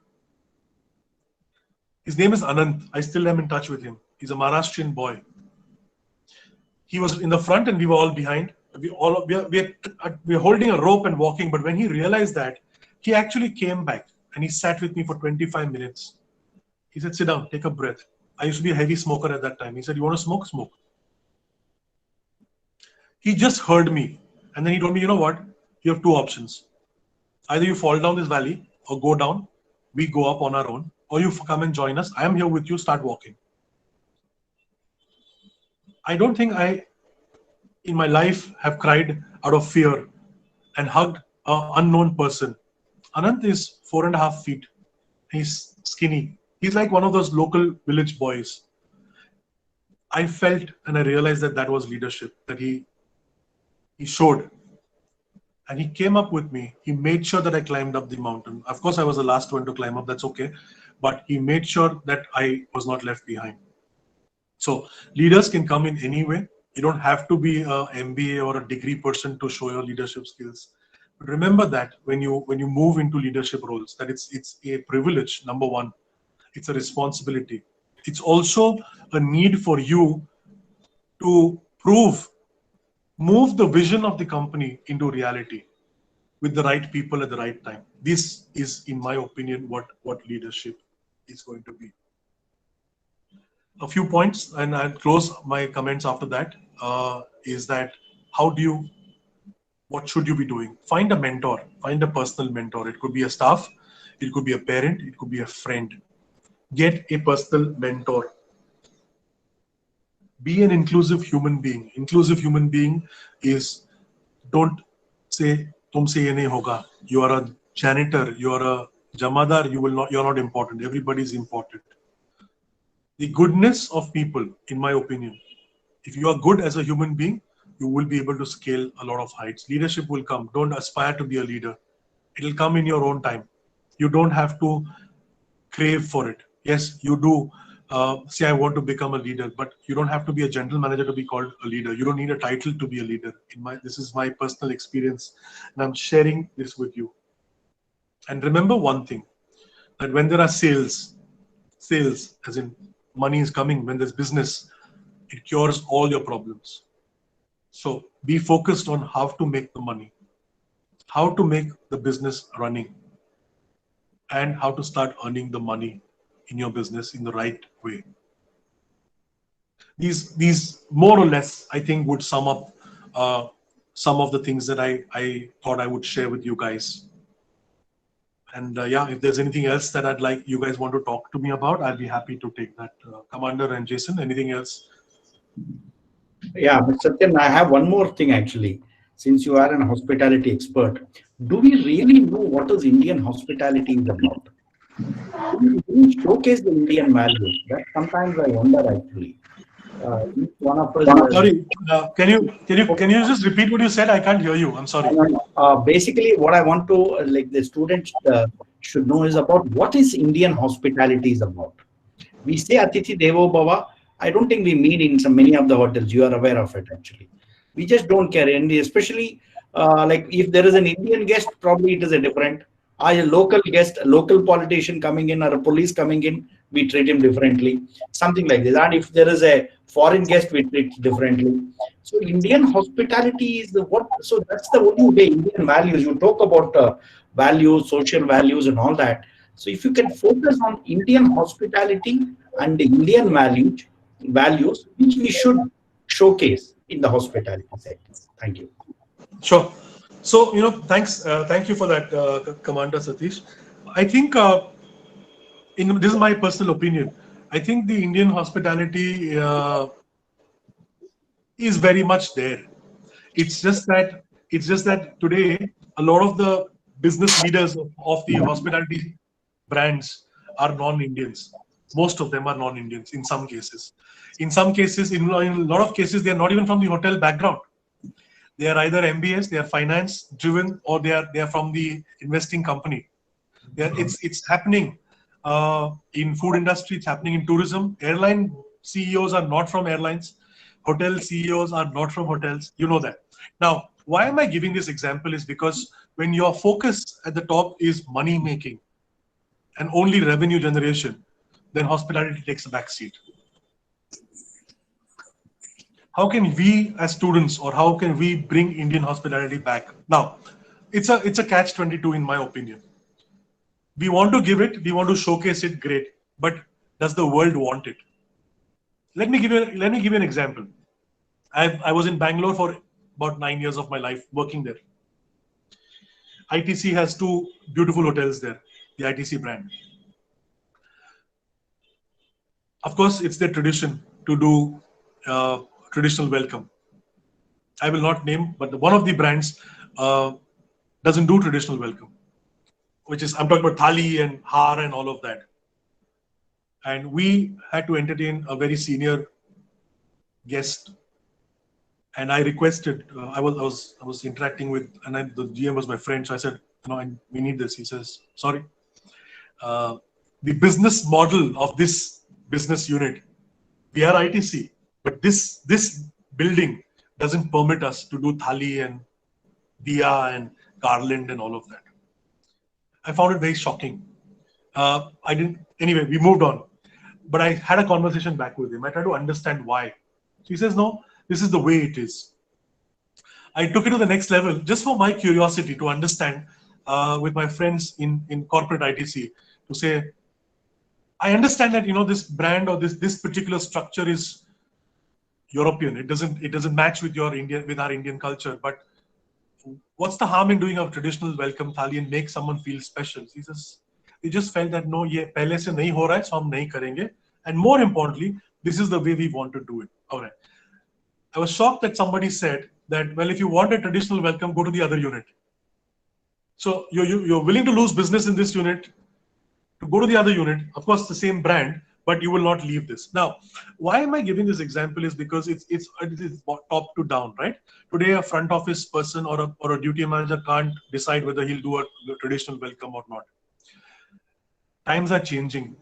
His name is Anant. I still am in touch with him. He's a Maharashtrian boy. He was in the front and we were all behind. We're holding a rope and walking, but when he realized that, he actually came back and he sat with me for 25 minutes. He said, sit down, take a breath. I used to be a heavy smoker at that time. He said, you want to smoke? Smoke. He just heard me. And then he told me, you know what? You have 2 options. Either you fall down this valley or go down. We go up on our own. Or you come and join us. I am here with you. Start walking. I don't think I, in my life, have cried out of fear and hugged an unknown person. Anant is 4.5 feet. He's skinny. He's like one of those local village boys. I felt and I realized that was leadership, that he showed. And he came up with me. He made sure that I climbed up the mountain. Of course, I was the last one to climb up. That's okay. But he made sure that I was not left behind. So leaders can come in any way. You don't have to be an MBA or a degree person to show your leadership skills. But remember that when you move into leadership roles, that it's a privilege, number one. It's a responsibility. It's also a need for you to move the vision of the company into reality with the right people at the right time. This is, in my opinion, what leadership is going to be. A few points, and I'll close my comments after that, is that what should you be doing? Find a mentor, find a personal mentor. It could be a staff, it could be a parent, it could be a friend. Get a personal mentor. be an inclusive human being. Inclusive human being is, don't say, tumse ye nahi hoga. You are a janitor, you are a jamadar, you're not important. Everybody is important. The goodness of people, in my opinion, if you are good as a human being, you will be able to scale a lot of heights. Leadership will come. Don't aspire to be a leader. It'll come in your own time. You don't have to crave for it. Yes, you do say, I want to become a leader, but you don't have to be a general manager to be called a leader. You don't need a title to be a leader. This is my personal experience, and I'm sharing this with you. And remember one thing, that when there are sales as in money is coming, when there's business, it cures all your problems. So be focused on how to make the money, how to make the business running, and how to start earning the money in your business in the right way. These more or less, I think, would sum up some of the things that I thought I would share with you guys. And yeah, if there's anything else that I'd like you guys want to talk to me about, I'll be happy to take that. Commander and Jason, anything else? Yeah, but Satyan, I have one more thing actually. Since you are an hospitality expert, do we really know what is Indian hospitality is about? Do we showcase the Indian values? That sometimes I wonder actually. Each one of us. Sorry, can you just repeat what you said? I can't hear you. I'm sorry. Basically, what I want to like the students should know is about what is Indian hospitality is about. We say Atithi Devo Bhava. I don't think we mean in many of the hotels. You are aware of it actually. We just don't care, and especially like if there is an Indian guest, probably it is a different. A local guest, a local politician coming in or a police coming in, we treat him differently. Something like this. And if there is a foreign guest, we treat differently. So Indian hospitality is the what? So that's the only way. Indian values. You talk about values, social values, and all that. So if you can focus on Indian hospitality and the Indian values, which we should showcase in the hospitality sector. Thank you. Sure. So, thank you for that, Commander Satish. I think, this is my personal opinion. I think the Indian hospitality is very much there. It's just that today a lot of the business leaders of the hospitality brands are non-Indians. Most of them are non-Indians in some cases. In a lot of cases, they are not even from the hotel background. They are either MBAs, they are finance driven, or they are from the investing company. It's happening in food industry, it's happening in tourism. Airline CEOs are not from airlines. Hotel CEOs are not from hotels. You know that. Now, why am I giving this example is because when your focus at the top is money making and only revenue generation, then hospitality takes a back seat. How can we as students, or how can we bring Indian hospitality back? Now, it's a catch-22 in my opinion. We want to give it, we want to showcase it, great. But does the world want it? Let me give you an example. I was in Bangalore for about 9 years of my life working there. ITC has 2 beautiful hotels there, the ITC brand. Of course, it's their tradition to do traditional welcome. I will not name, but one of the brands doesn't do traditional welcome, which is, I'm talking about thali and har and all of that. And we had to entertain a very senior guest, and I requested. I was interacting with, and the GM was my friend, so I said, we need this. He says, sorry, the business model of this business unit, we are ITC, but this building doesn't permit us to do thali and diya and garland and all of that. I found it very shocking. Anyway, we moved on. But I had a conversation back with him. I tried to understand why. So he says, no, this is the way it is. I took it to the next level just for my curiosity to understand with my friends in corporate ITC to say, I understand that, this brand or this particular structure is European. It doesn't match with our Indian culture. But what's the harm in doing a traditional welcome thali and make someone feel special? He says, we just felt that no, ye pehle se nahi ho raha hai, so hum nahi karenge. And more importantly, this is the way we want to do it. All right. I was shocked that somebody said that, well, if you want a traditional welcome, go to the other unit. So you're willing to lose business in this unit to go to the other unit, of course, the same brand, but you will not leave this. Now, why am I giving this example is because it's top to down, right? Today, a front office person or a duty manager can't decide whether he'll do a traditional welcome or not. Times are changing,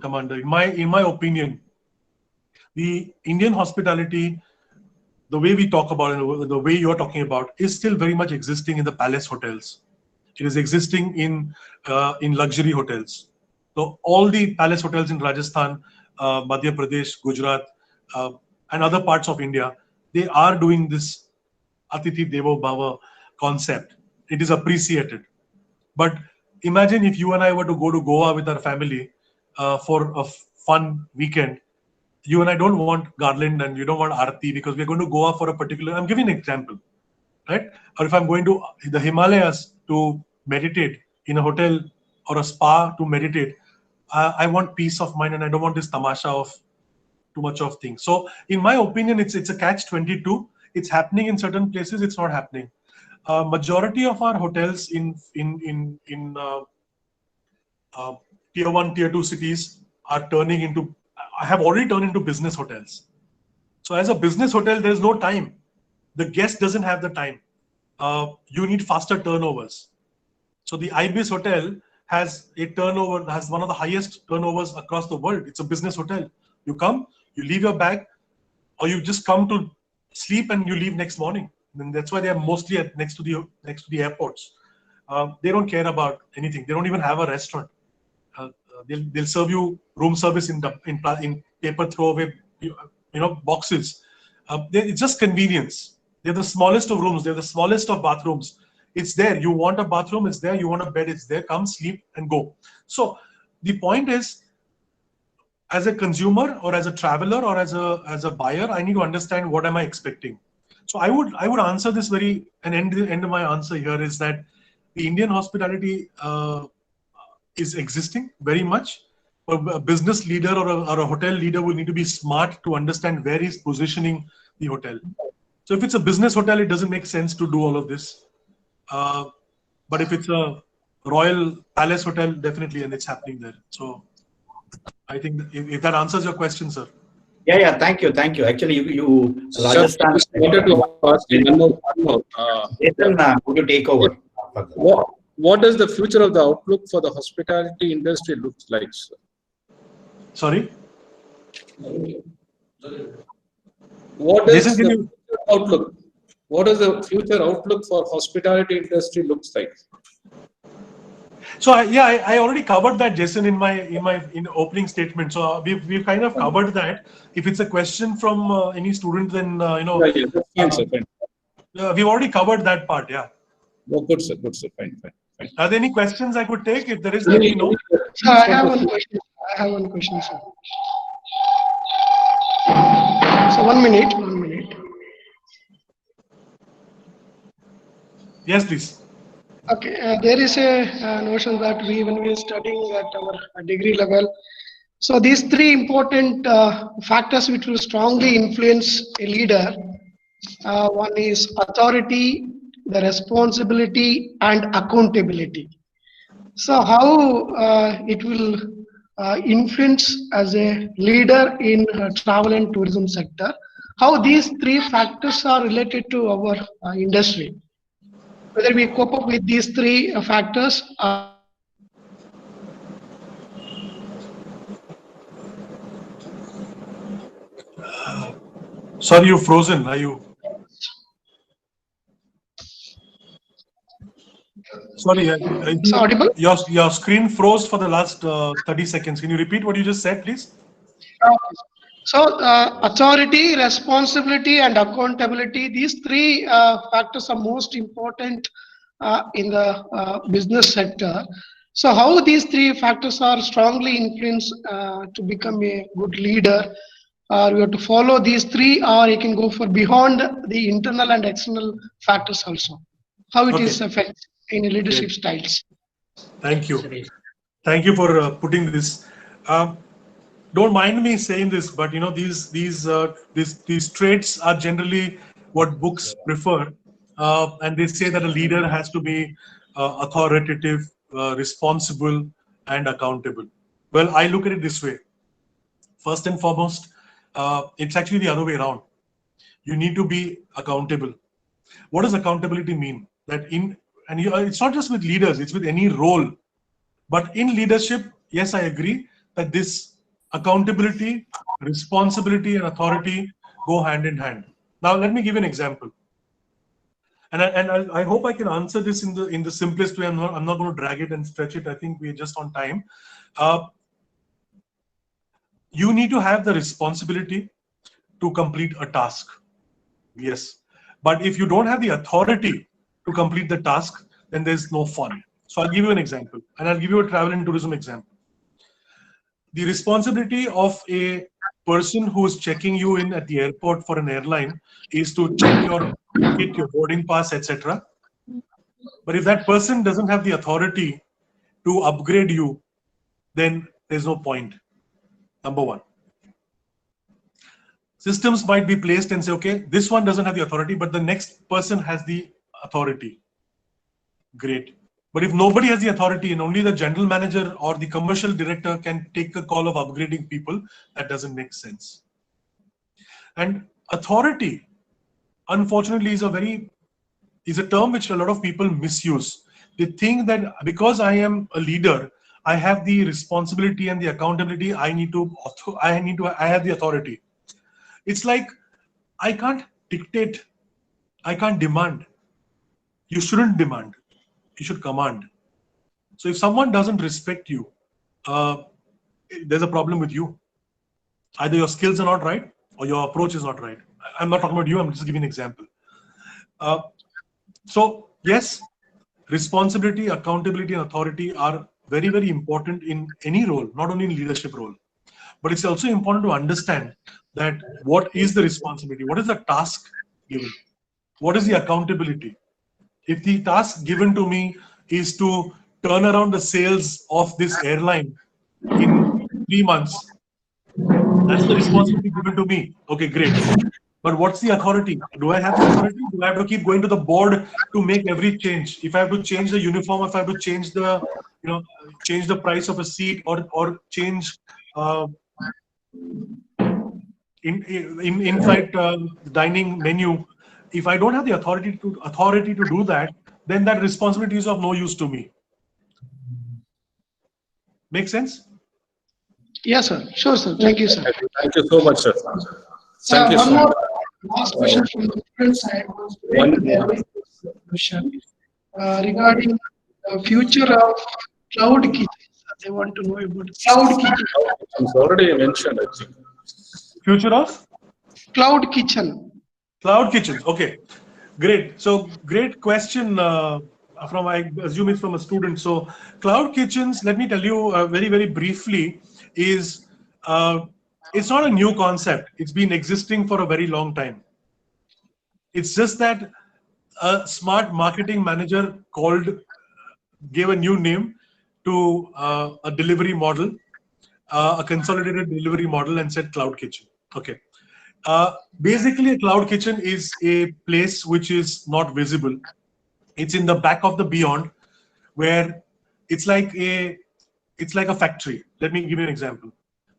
Commander. In my opinion, the Indian hospitality, the way we talk about it, the way you're talking about, is still very much existing in the palace hotels. It is existing in luxury hotels. So all the palace hotels in Rajasthan, Madhya Pradesh, Gujarat, and other parts of India, they are doing this Atithi Devo Bhava concept. It is appreciated. But imagine if you and I were to go to Goa with our family for a fun weekend. You and I don't want garland and you don't want arti because we're going to Goa for a particular. I'm giving an example, right? Or if I'm going to the Himalayas to meditate in a hotel or a spa to meditate, I want peace of mind and I don't want this tamasha of too much of things. So, in my opinion, it's a catch-22. It's happening in certain places. It's not happening. Majority of our hotels in tier 1, tier 2 cities are have already turned into business hotels. So as a business hotel, there's no time. The guest doesn't have the time. You need faster turnovers. So the Ibis Hotel has one of the highest turnovers across the world. It's a business hotel. You come, you leave your bag, or you just come to sleep and you leave next morning. And that's why they are mostly next to the airports. They don't care about anything. They don't even have a restaurant. They'll serve you room service in paper throwaway boxes. It's just convenience. They're the smallest of rooms. They're the smallest of bathrooms. It's there. You want a bathroom, it's there. You want a bed, it's there. Come, sleep, and go. So the point is, as a consumer or as a traveler or as a buyer, I need to understand what am I expecting. So I would answer this end of my answer here is that the Indian hospitality is existing very much. A business leader or a hotel leader will need to be smart to understand where he's positioning the hotel. So if it's a business hotel, it doesn't make sense to do all of this. But if it's a Royal Palace Hotel, definitely, and it's happening there. So I think if that answers your question, sir. Yeah. Thank you. Actually, you Rajasthan. Just wanted to ask you one more. Jason, would you take over? What does the future of the outlook for the hospitality industry look like, sir? Sorry? What is Jason, the outlook? What does the future outlook for hospitality industry looks like? So I already covered that, Jason, in my opening statement. So we've kind of covered that. If it's a question from any student, then Yeah, fine, sir. Fine. We've already covered that part. Yeah. Oh, good, sir. Fine. Are there any questions I could take? If there is, let me know. So I have one question, sir. So 1 minute. Yes, please. Okay, there is a notion that when we are studying at our degree level, so these three important factors which will strongly influence a leader. One is authority, the responsibility, and accountability. So how it will influence as a leader in travel and tourism sector? How these three factors are related to our industry? Whether we cope up with these three factors. Sorry, you're frozen. Are you? Sorry, It's audible? Your screen froze for the last 30 seconds. Can you repeat what you just said, please? So authority, responsibility, and accountability, these three factors are most important in the business sector. So how these three factors are strongly influenced to become a good leader? We have to follow these three, or you can go for beyond the internal and external factors also. How it is affected in leadership styles. Thank you. Thank you for putting this. don't mind me saying this, but you know, these traits are generally what books prefer, and they say that a leader has to be authoritative, responsible, and accountable. Well, I look at it this way. First and foremost, it's actually the other way around. You need to be accountable. What does accountability mean? That it's not just with leaders; it's with any role. But in leadership, yes, I agree that this accountability, responsibility, and authority go hand in hand. Now, let me give you an example, and I hope I can answer this in the simplest way. I'm not going to drag it and stretch it. I think we're just on time. You need to have the responsibility to complete a task. Yes, but if you don't have the authority to complete the task, then there's no fun. So I'll give you an example, and I'll give you a travel and tourism example. The responsibility of a person who is checking you in at the airport for an airline is to check your ticket, your boarding pass, etc. But if that person doesn't have the authority to upgrade you, then there's no point. Number one. Systems might be placed and say, okay, this one doesn't have the authority, but the next person has the authority. Great. But if nobody has the authority and only the general manager or the commercial director can take the call of upgrading people, that doesn't make sense. And authority, unfortunately, is a term which a lot of people misuse. They think that because I am a leader, I have the responsibility and the accountability. I have the authority. It's like, I can't dictate, I can't demand. You shouldn't demand, you should command. So if someone doesn't respect you, there's a problem with you. Either your skills are not right or your approach is not right. I'm not talking about you, I'm just giving an example. So yes, responsibility, accountability, and authority are very, very important in any role, not only in leadership role. But it's also important to understand that what is the responsibility? What is the task given? What is the accountability? If the task given to me is to turn around the sales of this airline in 3 months, that's the responsibility given to me. Okay, great. But what's the authority? Do I have the authority? Do I have to keep going to the board to make every change? If I have to change the uniform, if I have to change change the price of a seat or change in-flight dining menu, if I don't have the authority to do that, then that responsibility is of no use to me. Make sense? Yes, sir. Sure, sir. Thank you, sir. Thank you so much, sir. Thank you One so more much. last question from the student side was question regarding the future of cloud kitchens. They want to know about cloud kitchen. It's already mentioned, I think. Future of? Cloud kitchen. Cloud kitchens. Okay, great. So great question from, I assume it's from a student. So cloud kitchens, let me tell you very, very briefly, is it's not a new concept. It's been existing for a very long time. It's just that a smart marketing manager gave a new name to a delivery model, a consolidated delivery model, and said cloud kitchen. Okay. Basically, a cloud kitchen is a place which is not visible. It's in the back of the beyond, where it's like a factory. Let me give you an example.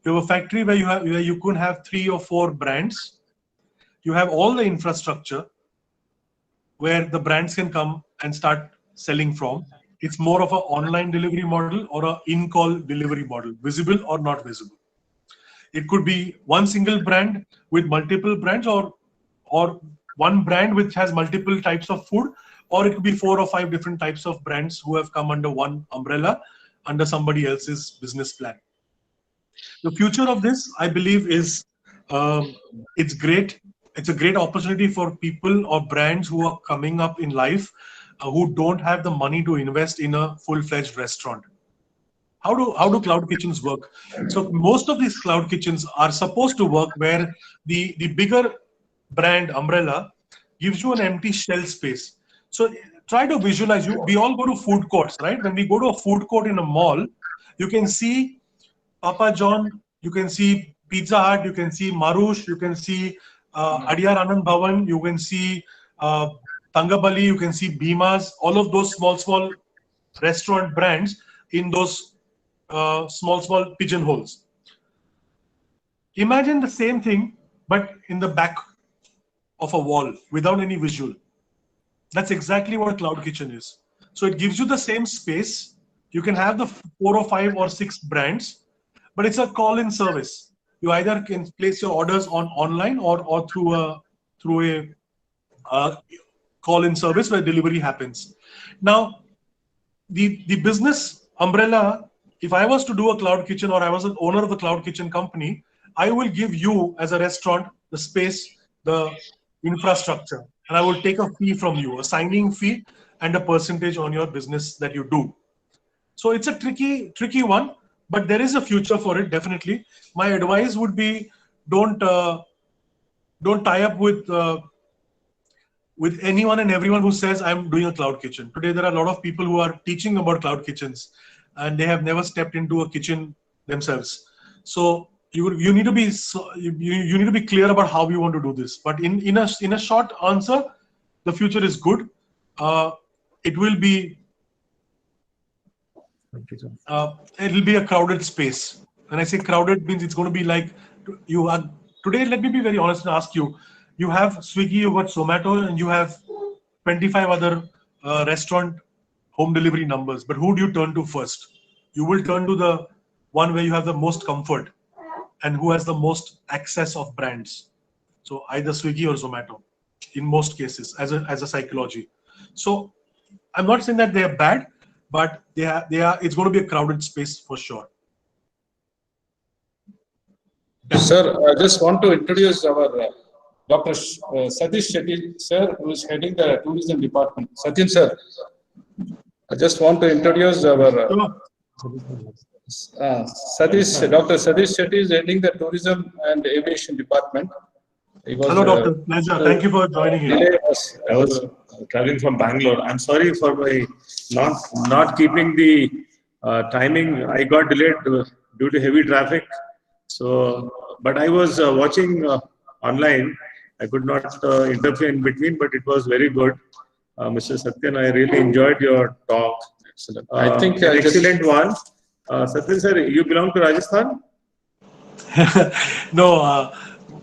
You have a factory where you could have 3 or 4 brands. You have all the infrastructure where the brands can come and start selling from. It's more of an online delivery model or an in-call delivery model, visible or not visible. It could be one single brand with multiple brands, or one brand which has multiple types of food, or it could be 4 or 5 different types of brands who have come under one umbrella, under somebody else's business plan. The future of this, I believe, is it's great. It's a great opportunity for people or brands who are coming up in life who don't have the money to invest in a full-fledged restaurant. How do cloud kitchens work? So most of these cloud kitchens are supposed to work where the bigger brand umbrella gives you an empty shell space. So try to visualize. We all go to food courts, right? When we go to a food court in a mall, you can see Papa John, you can see Pizza Hut, you can see Marush, you can see Adyar Anand Bhavan, you can see Tangabali, you can see Bimas, all of those small restaurant brands in those small pigeonholes. Imagine the same thing, but in the back of a wall without any visual. That's exactly what a cloud kitchen is. So it gives you the same space. You can have the 4 or 5 or 6 brands, but it's a call-in service. You either can place your orders online or through a call-in service where delivery happens. Now, the business umbrella, if I was to do a cloud kitchen or I was an owner of a cloud kitchen company, I will give you as a restaurant the space, the infrastructure, and I will take a fee from you, a signing fee and a percentage on your business that you do. So it's a tricky one, but there is a future for it, definitely. My advice would be don't tie up with anyone and everyone who says I'm doing a cloud kitchen. Today there are a lot of people who are teaching about cloud kitchens and they have never stepped into a kitchen themselves. So you need to be you need to be clear about how you want to do this. But in a short answer, the future is good. It will be a crowded space. When I say crowded, means it's going to be like you are today. Let me be very honest and ask you: you have Swiggy, you got Zomato, and you have 25 other restaurant home delivery numbers. But who do you turn to first? You will turn to the one where you have the most comfort and who has the most access of brands. So either Swiggy or Zomato, in most cases, as a psychology. So I'm not saying that they are bad, but they are. It's going to be a crowded space for sure. Sir, I just want to introduce our Dr. Satish Shetty, sir, who is heading the tourism department. Satyan, sir, I just want to introduce our Satish. Dr. Satish Shetty is heading the tourism and aviation department. Hello, Doctor. Pleasure. Thank you for joining in. I was traveling from Bangalore. I'm sorry for my not keeping the timing. I got delayed due to heavy traffic. So, but I was watching online. I could not interfere in between, but it was very good. Mr. Satyan, I really enjoyed your talk. Excellent. I think an excellent one. Satyan sir, you belong to Rajasthan? No,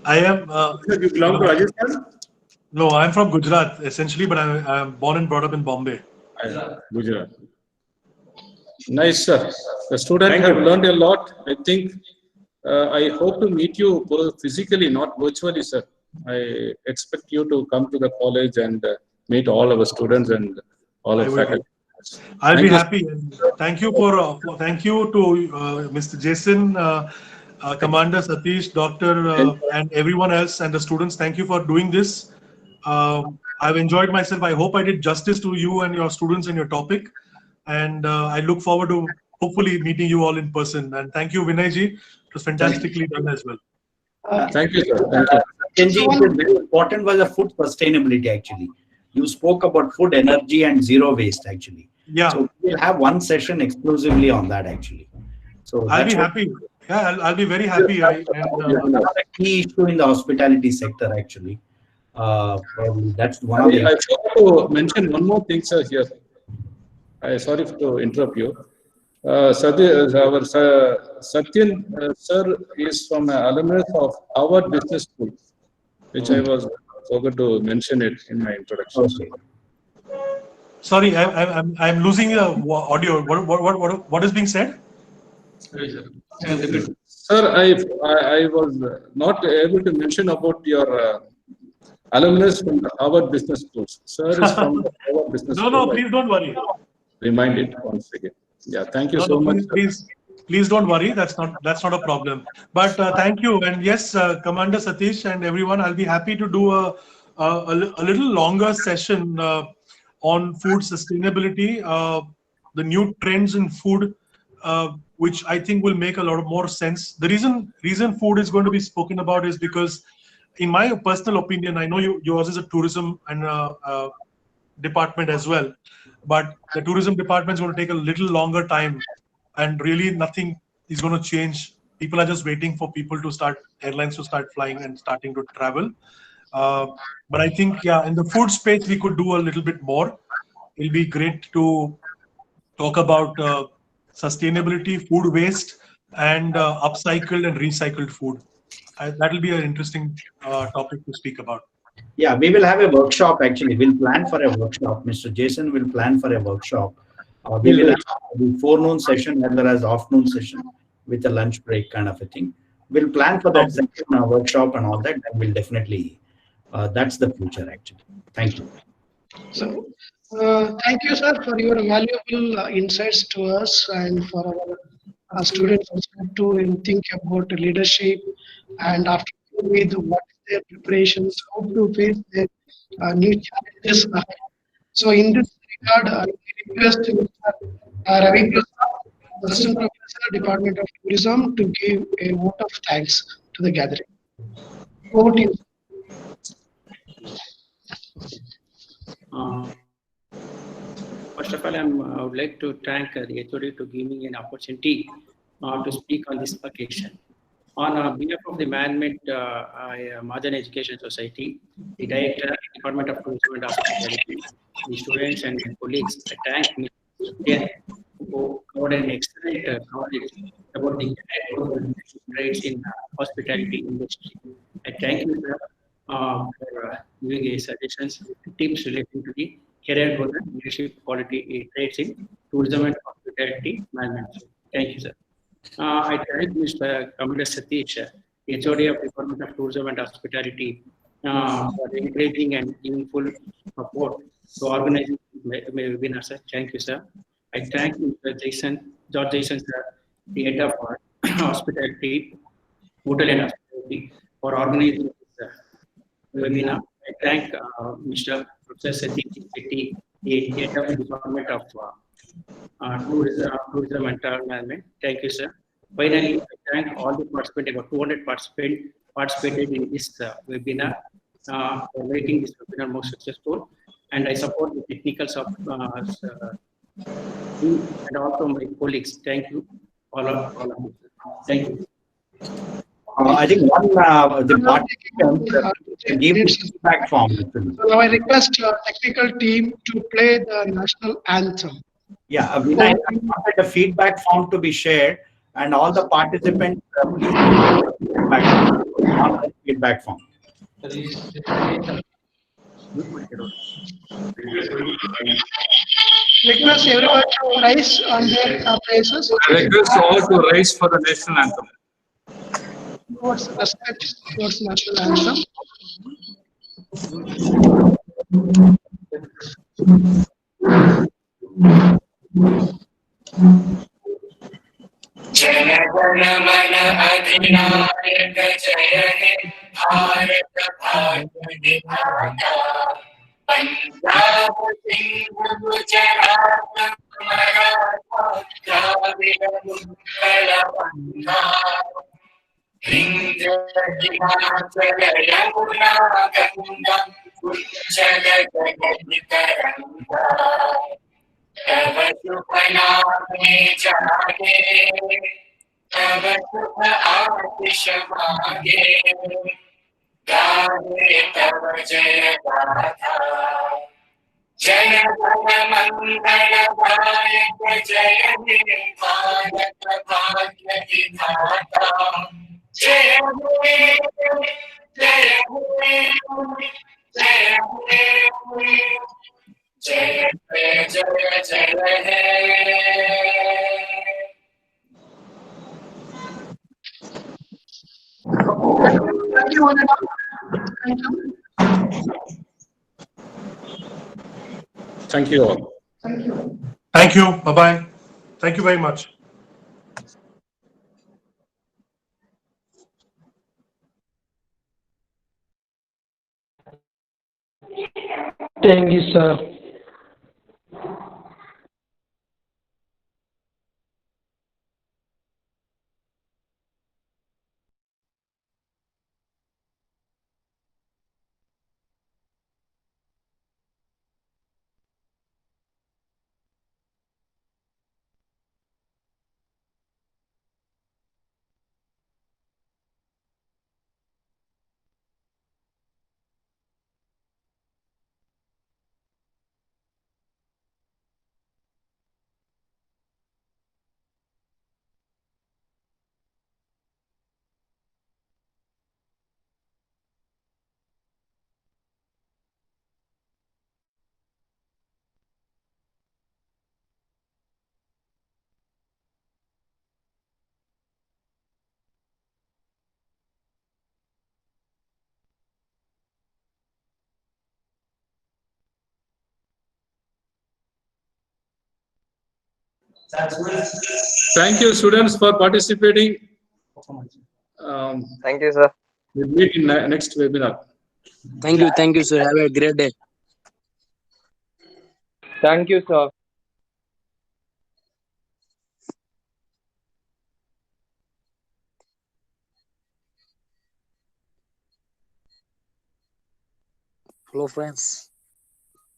I am. You belong to Rajasthan? No, I'm from Gujarat essentially, but I'm born and brought up in Bombay. Gujarat. Nice, sir. The students have learned a lot. I think I hope to meet you physically, not virtually, sir. I expect you to come to the college and meet all our students and all our faculty. I'll be happy. Thank you thank you to Mr. Jason, Commander Satish, Doctor, and everyone else and the students. Thank you for doing this. I've enjoyed myself. I hope I did justice to you and your students and your topic. And I look forward to hopefully meeting you all in person. And thank you, Vinayji. It was fantastically done as well. Thank you, sir. Thank you. Kenji, it was very important was the food sustainability actually. You spoke about food, energy, and zero waste actually. Yeah. So we'll have one session exclusively on that actually. So I'll be happy. Yeah, I'll be very happy. Another key issue in the hospitality sector actually. That's one of the. I forgot to mention one more thing, sir. Here, sorry to interrupt you. Satyan sir is from an alumnus of Harvard Business School, which I forgot to mention it in my introduction. Okay. Sorry, I'm losing the audio. What is being said? Sir, I was not able to mention about your alumnus from the Harvard Business School. Sir is from the Harvard Business School. No, please don't worry. Remind it once again. Yeah, thank you so much. Please don't worry. That's not a problem. But thank you. And yes, Commander Satish and everyone, I'll be happy to do a little longer session on food sustainability, the new trends in food, which I think will make a lot more sense. The reason food is going to be spoken about is because, in my personal opinion, I know yours is a tourism and department as well, but the tourism department is going to take a little longer time, and really nothing is going to change people are just waiting for airlines to start flying and starting to travel. But I think, yeah, in the food space, we could do a little bit more. It'll be great to talk about sustainability, food waste, and upcycled and recycled food. That will be an interesting topic to speak about. Yeah, we will have a workshop actually. We'll plan for a workshop. Mr. Jason will plan for a workshop. We Will will do. have the forenoon session as well as afternoon session with a lunch break kind of a thing. We'll plan for that Sounds session, workshop and all that. And we'll definitely, that's the future actually. Thank you. So, thank you, sir, for your valuable insights to us and for our students also to think about leadership and after with what is their preparations, how to face their new challenges ahead. So, in this regard, I request Mr. Ravi Prasad, Assistant Professor, Department of Tourism, to give a vote of thanks to the gathering. Over to you. Uh, First of all, I would like to thank the HOD to give me an opportunity to speak on this occasion. On behalf of the management, Madan Education Society, the Director, Department of Tourism and Hospitality, the students and my colleagues, I thank Mr. Satyan who covered an excellent coverage about the rates in hospitality industry. I thank you, sir, for giving a suggestions, tips relating to the career growth and leadership quality traits in tourism and hospitality management. Thank you, sir. I thank Mr. Commander Satish, HOD of Department of Tourism and Hospitality, for encouraging and giving full support to organizing my webinar, sir. Thank you, sir. I thank Mr. George Jason, sir, the head of hospitality, hotel and hospitality, for organizing this webinar. I thank Mr. Professor Satish Shetty, the head of the Department of tourism and travel management. Thank you, sir. Finally, I thank all the participants, about 200 participants participated in this webinar for making this webinar more successful. And I support the technicals of team and also my colleagues. Thank you, all of you. Thank you. I think the Now participants taking, give the minutes. feedback form. Actually. So now I request technical team to play the national anthem. Yeah, Vinay, I wanted the feedback form to be shared and all the participants please feedback on the feedback form. Request everyone to rise on their places. I request all to rise for the national anthem. Towards respect towards national anthem. जनगण मन अधिनायक जय हे भारत भाग्य विधाता पंजाब सिंध गुजरात मराठा द्राविड़ उत्कल बंगा विंध्य हिमाचल यमुना गंगा उच्चल गगन तरंगा तव शुभ नामे जागे तव शुभ आतिश मागे गाहे तव जय गाथा जय गण मंगल दायक जय हे भारत भाग्य विधाता जय हे जय हे जय हे जय जय जय हे Thank you, one and all. Thank you. Thank you all. Thank you. Bye bye. Thank you very much. Thank you, sir. Thank you, students, for participating. Thank you, sir. We'll meet in next webinar. Thank you, sir. Have a great day. Thank you, sir. Hello, friends.